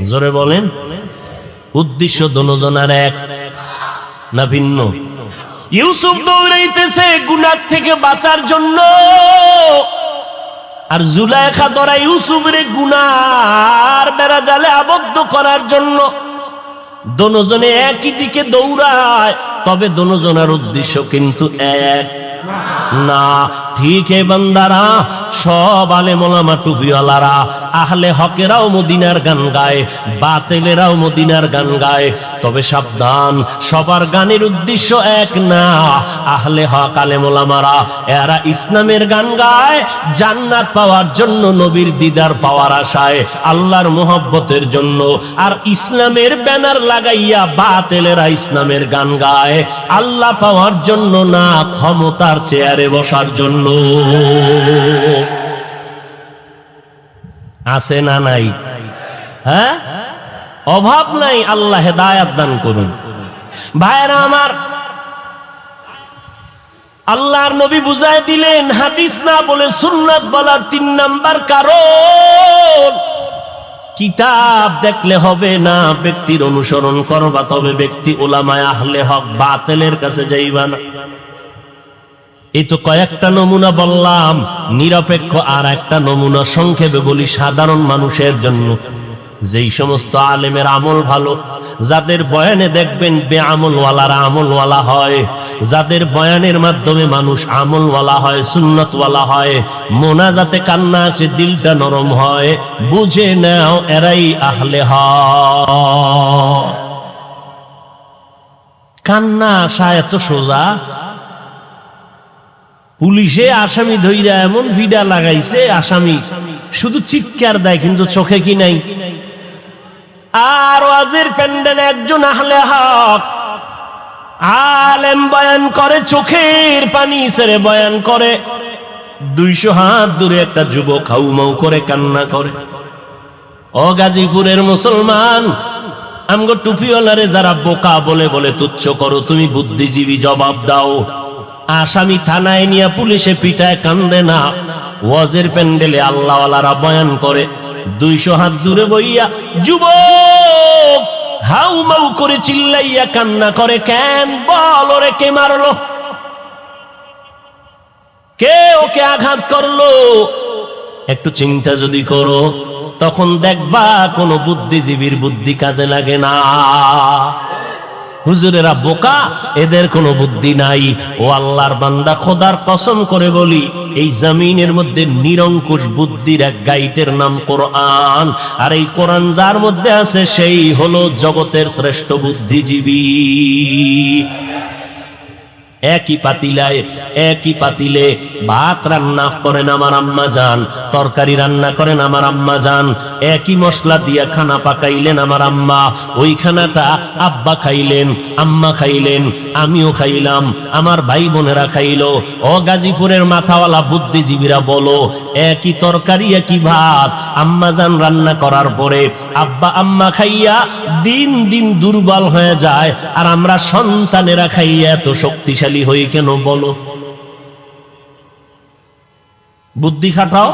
জোরে বলেন, উদ্দেশ্য দোনোজনার এক না ভিন্ন? ইউসুফ দৌড়াইতেছে গুনাহ থেকে বাঁচার জন্য, আর জুলাইখা দৌড়ায় ইউসুফের গুনার বেড়া জালে আবদ্ধ করার জন্য। দোনোজনে একই দিকে দৌড়ায়, তবে দোনোজনের উদ্দেশ্য কিন্তু এক না, ঠিক এই বান্দারা সব আলেম ওলামা টুপিওয়ালারা আহলে হকেরাও মদিনার গান গায়, বাতিলেরাও মদিনার গান গায়। তবে সাবধান, সবার গানের উদ্দেশ্য এক না। আহলে হক আলেম ওলামারা এরা ইসলামের গান গায় জান্নাত পাওয়ার জন্য, নবীর দিদার পাওয়ার আশায়, আল্লাহর মোহব্বতের জন্য। আর ইসলামের ব্যানার লাগাইয়া বাতিলেরা ইসলামের গান গায় আল্লাহ পাওয়ার জন্য না, ক্ষমতার চেয়ারে বসার জন্য। আছে না নাই? হ্যাঁ, অভাব নাই। আল্লাহ হেদায়াত দান করুন। ভাইরা আমার, আল্লাহর নবী বুঝায় দিলেন হাদিস না বলে সুন্নাত বলার 3 নাম্বার কারণ, কিতাব দেখলে হবে না, ব্যক্তির অনুসরণ করবা, তবে ব্যক্তি উলামায়ে আহলে হক বাতিলের কাছে যাইবা না। এই তো কয়েকটা নমুনা বললাম, নিরপেক্ষ আর একটা নমুনা সংক্ষেপে বলি সাধারণ মানুষের জন্য। যেই সমস্ত আলেমের আমল ভালো, যাদের বয়ানে দেখবেন বেআমলওয়ালারা আমলওয়ালা হয়, যাদের বয়ানের মাধ্যমে মানুষ আমলওয়ালা হয়, সুন্নতওয়ালা হয়, মোনাজাতে কান্না আসে, দিলটা নরম হয়, বুঝে নাও এরাই আহলে হক। কান্না আসা এত সোজা? পুলিশে আসামি ধইরা এমন ভিডা লাগাইছে, আসামি শুধু চিৎকার দেয় কিন্তু চোখে কি নাই। আর ওয়াজের প্যান্ডেলে একজন আহলে হক আলেম বয়ান করে, চোখের পানি ছেড়ে বয়ান করে, 200 হাত দূরে একটা যুবক হাউমাউ করে কান্না করে। ও গাজীপুরের মুসলমান, আমগো টুপিওয়ালারে যারা বোকা বলে বলে তুচ্ছ করো, তুমি বুদ্ধিজীবী জবাব দাও। আসামি থানায় নিয়ে পুলিশে পিটায়, কান্দে না। ওয়াজের প্যান্ডেলে আল্লাহওয়ালারা বয়ান করে, 200 হাত দূরে বইয়া যুবক হাউ মাউ করে চিল্লাইয়া কান্না করে। কেন? বল, ওরে কে মারলো? কে ওকে আঘাত করলো? একটু চিন্তা যদি করো, তখন দেখবা কোন বুদ্ধিজীবীর বুদ্ধি কাজে লাগে না। হুজুরেরা বোকা, এদের কোনো বুদ্ধি নাই। ও আল্লাহর বান্দা, খোদার কসম করে বলি, এই জমিনের মধ্যে নিরঙ্কুশ বুদ্ধির এক গাইটের নাম কোরআন। আর এই কোরআন যার মধ্যে আছে সেই হলো জগতের শ্রেষ্ঠ বুদ্ধিজীবী। একই পাতিলে ভাত রান্না করেন আমার আম্মা জান, তরকারি রান্না করেন আমার আম্মা জান, একই মশলা দিয়া খানা পাকাইলেন আমার আম্মা। ওই খানাটা আব্বা খাইলেন, আম্মা খাইলেন, আমিও খাইলাম, আমার ভাই বোনেরা খাইলো। ও গাজীপুরের মাথাওয়ালা বুদ্ধিজীবীরা বলো, একই তরকারি একই ভাত আম্মা জান রান্না করার পরে আব্বা আম্মা খাইয়া দিন দিন দুর্বল হয়ে যায়, আর আমরা সন্তানেরা খাইয়া এত শক্তিশালী হই কেন বলো? বুদ্ধি খাটাও।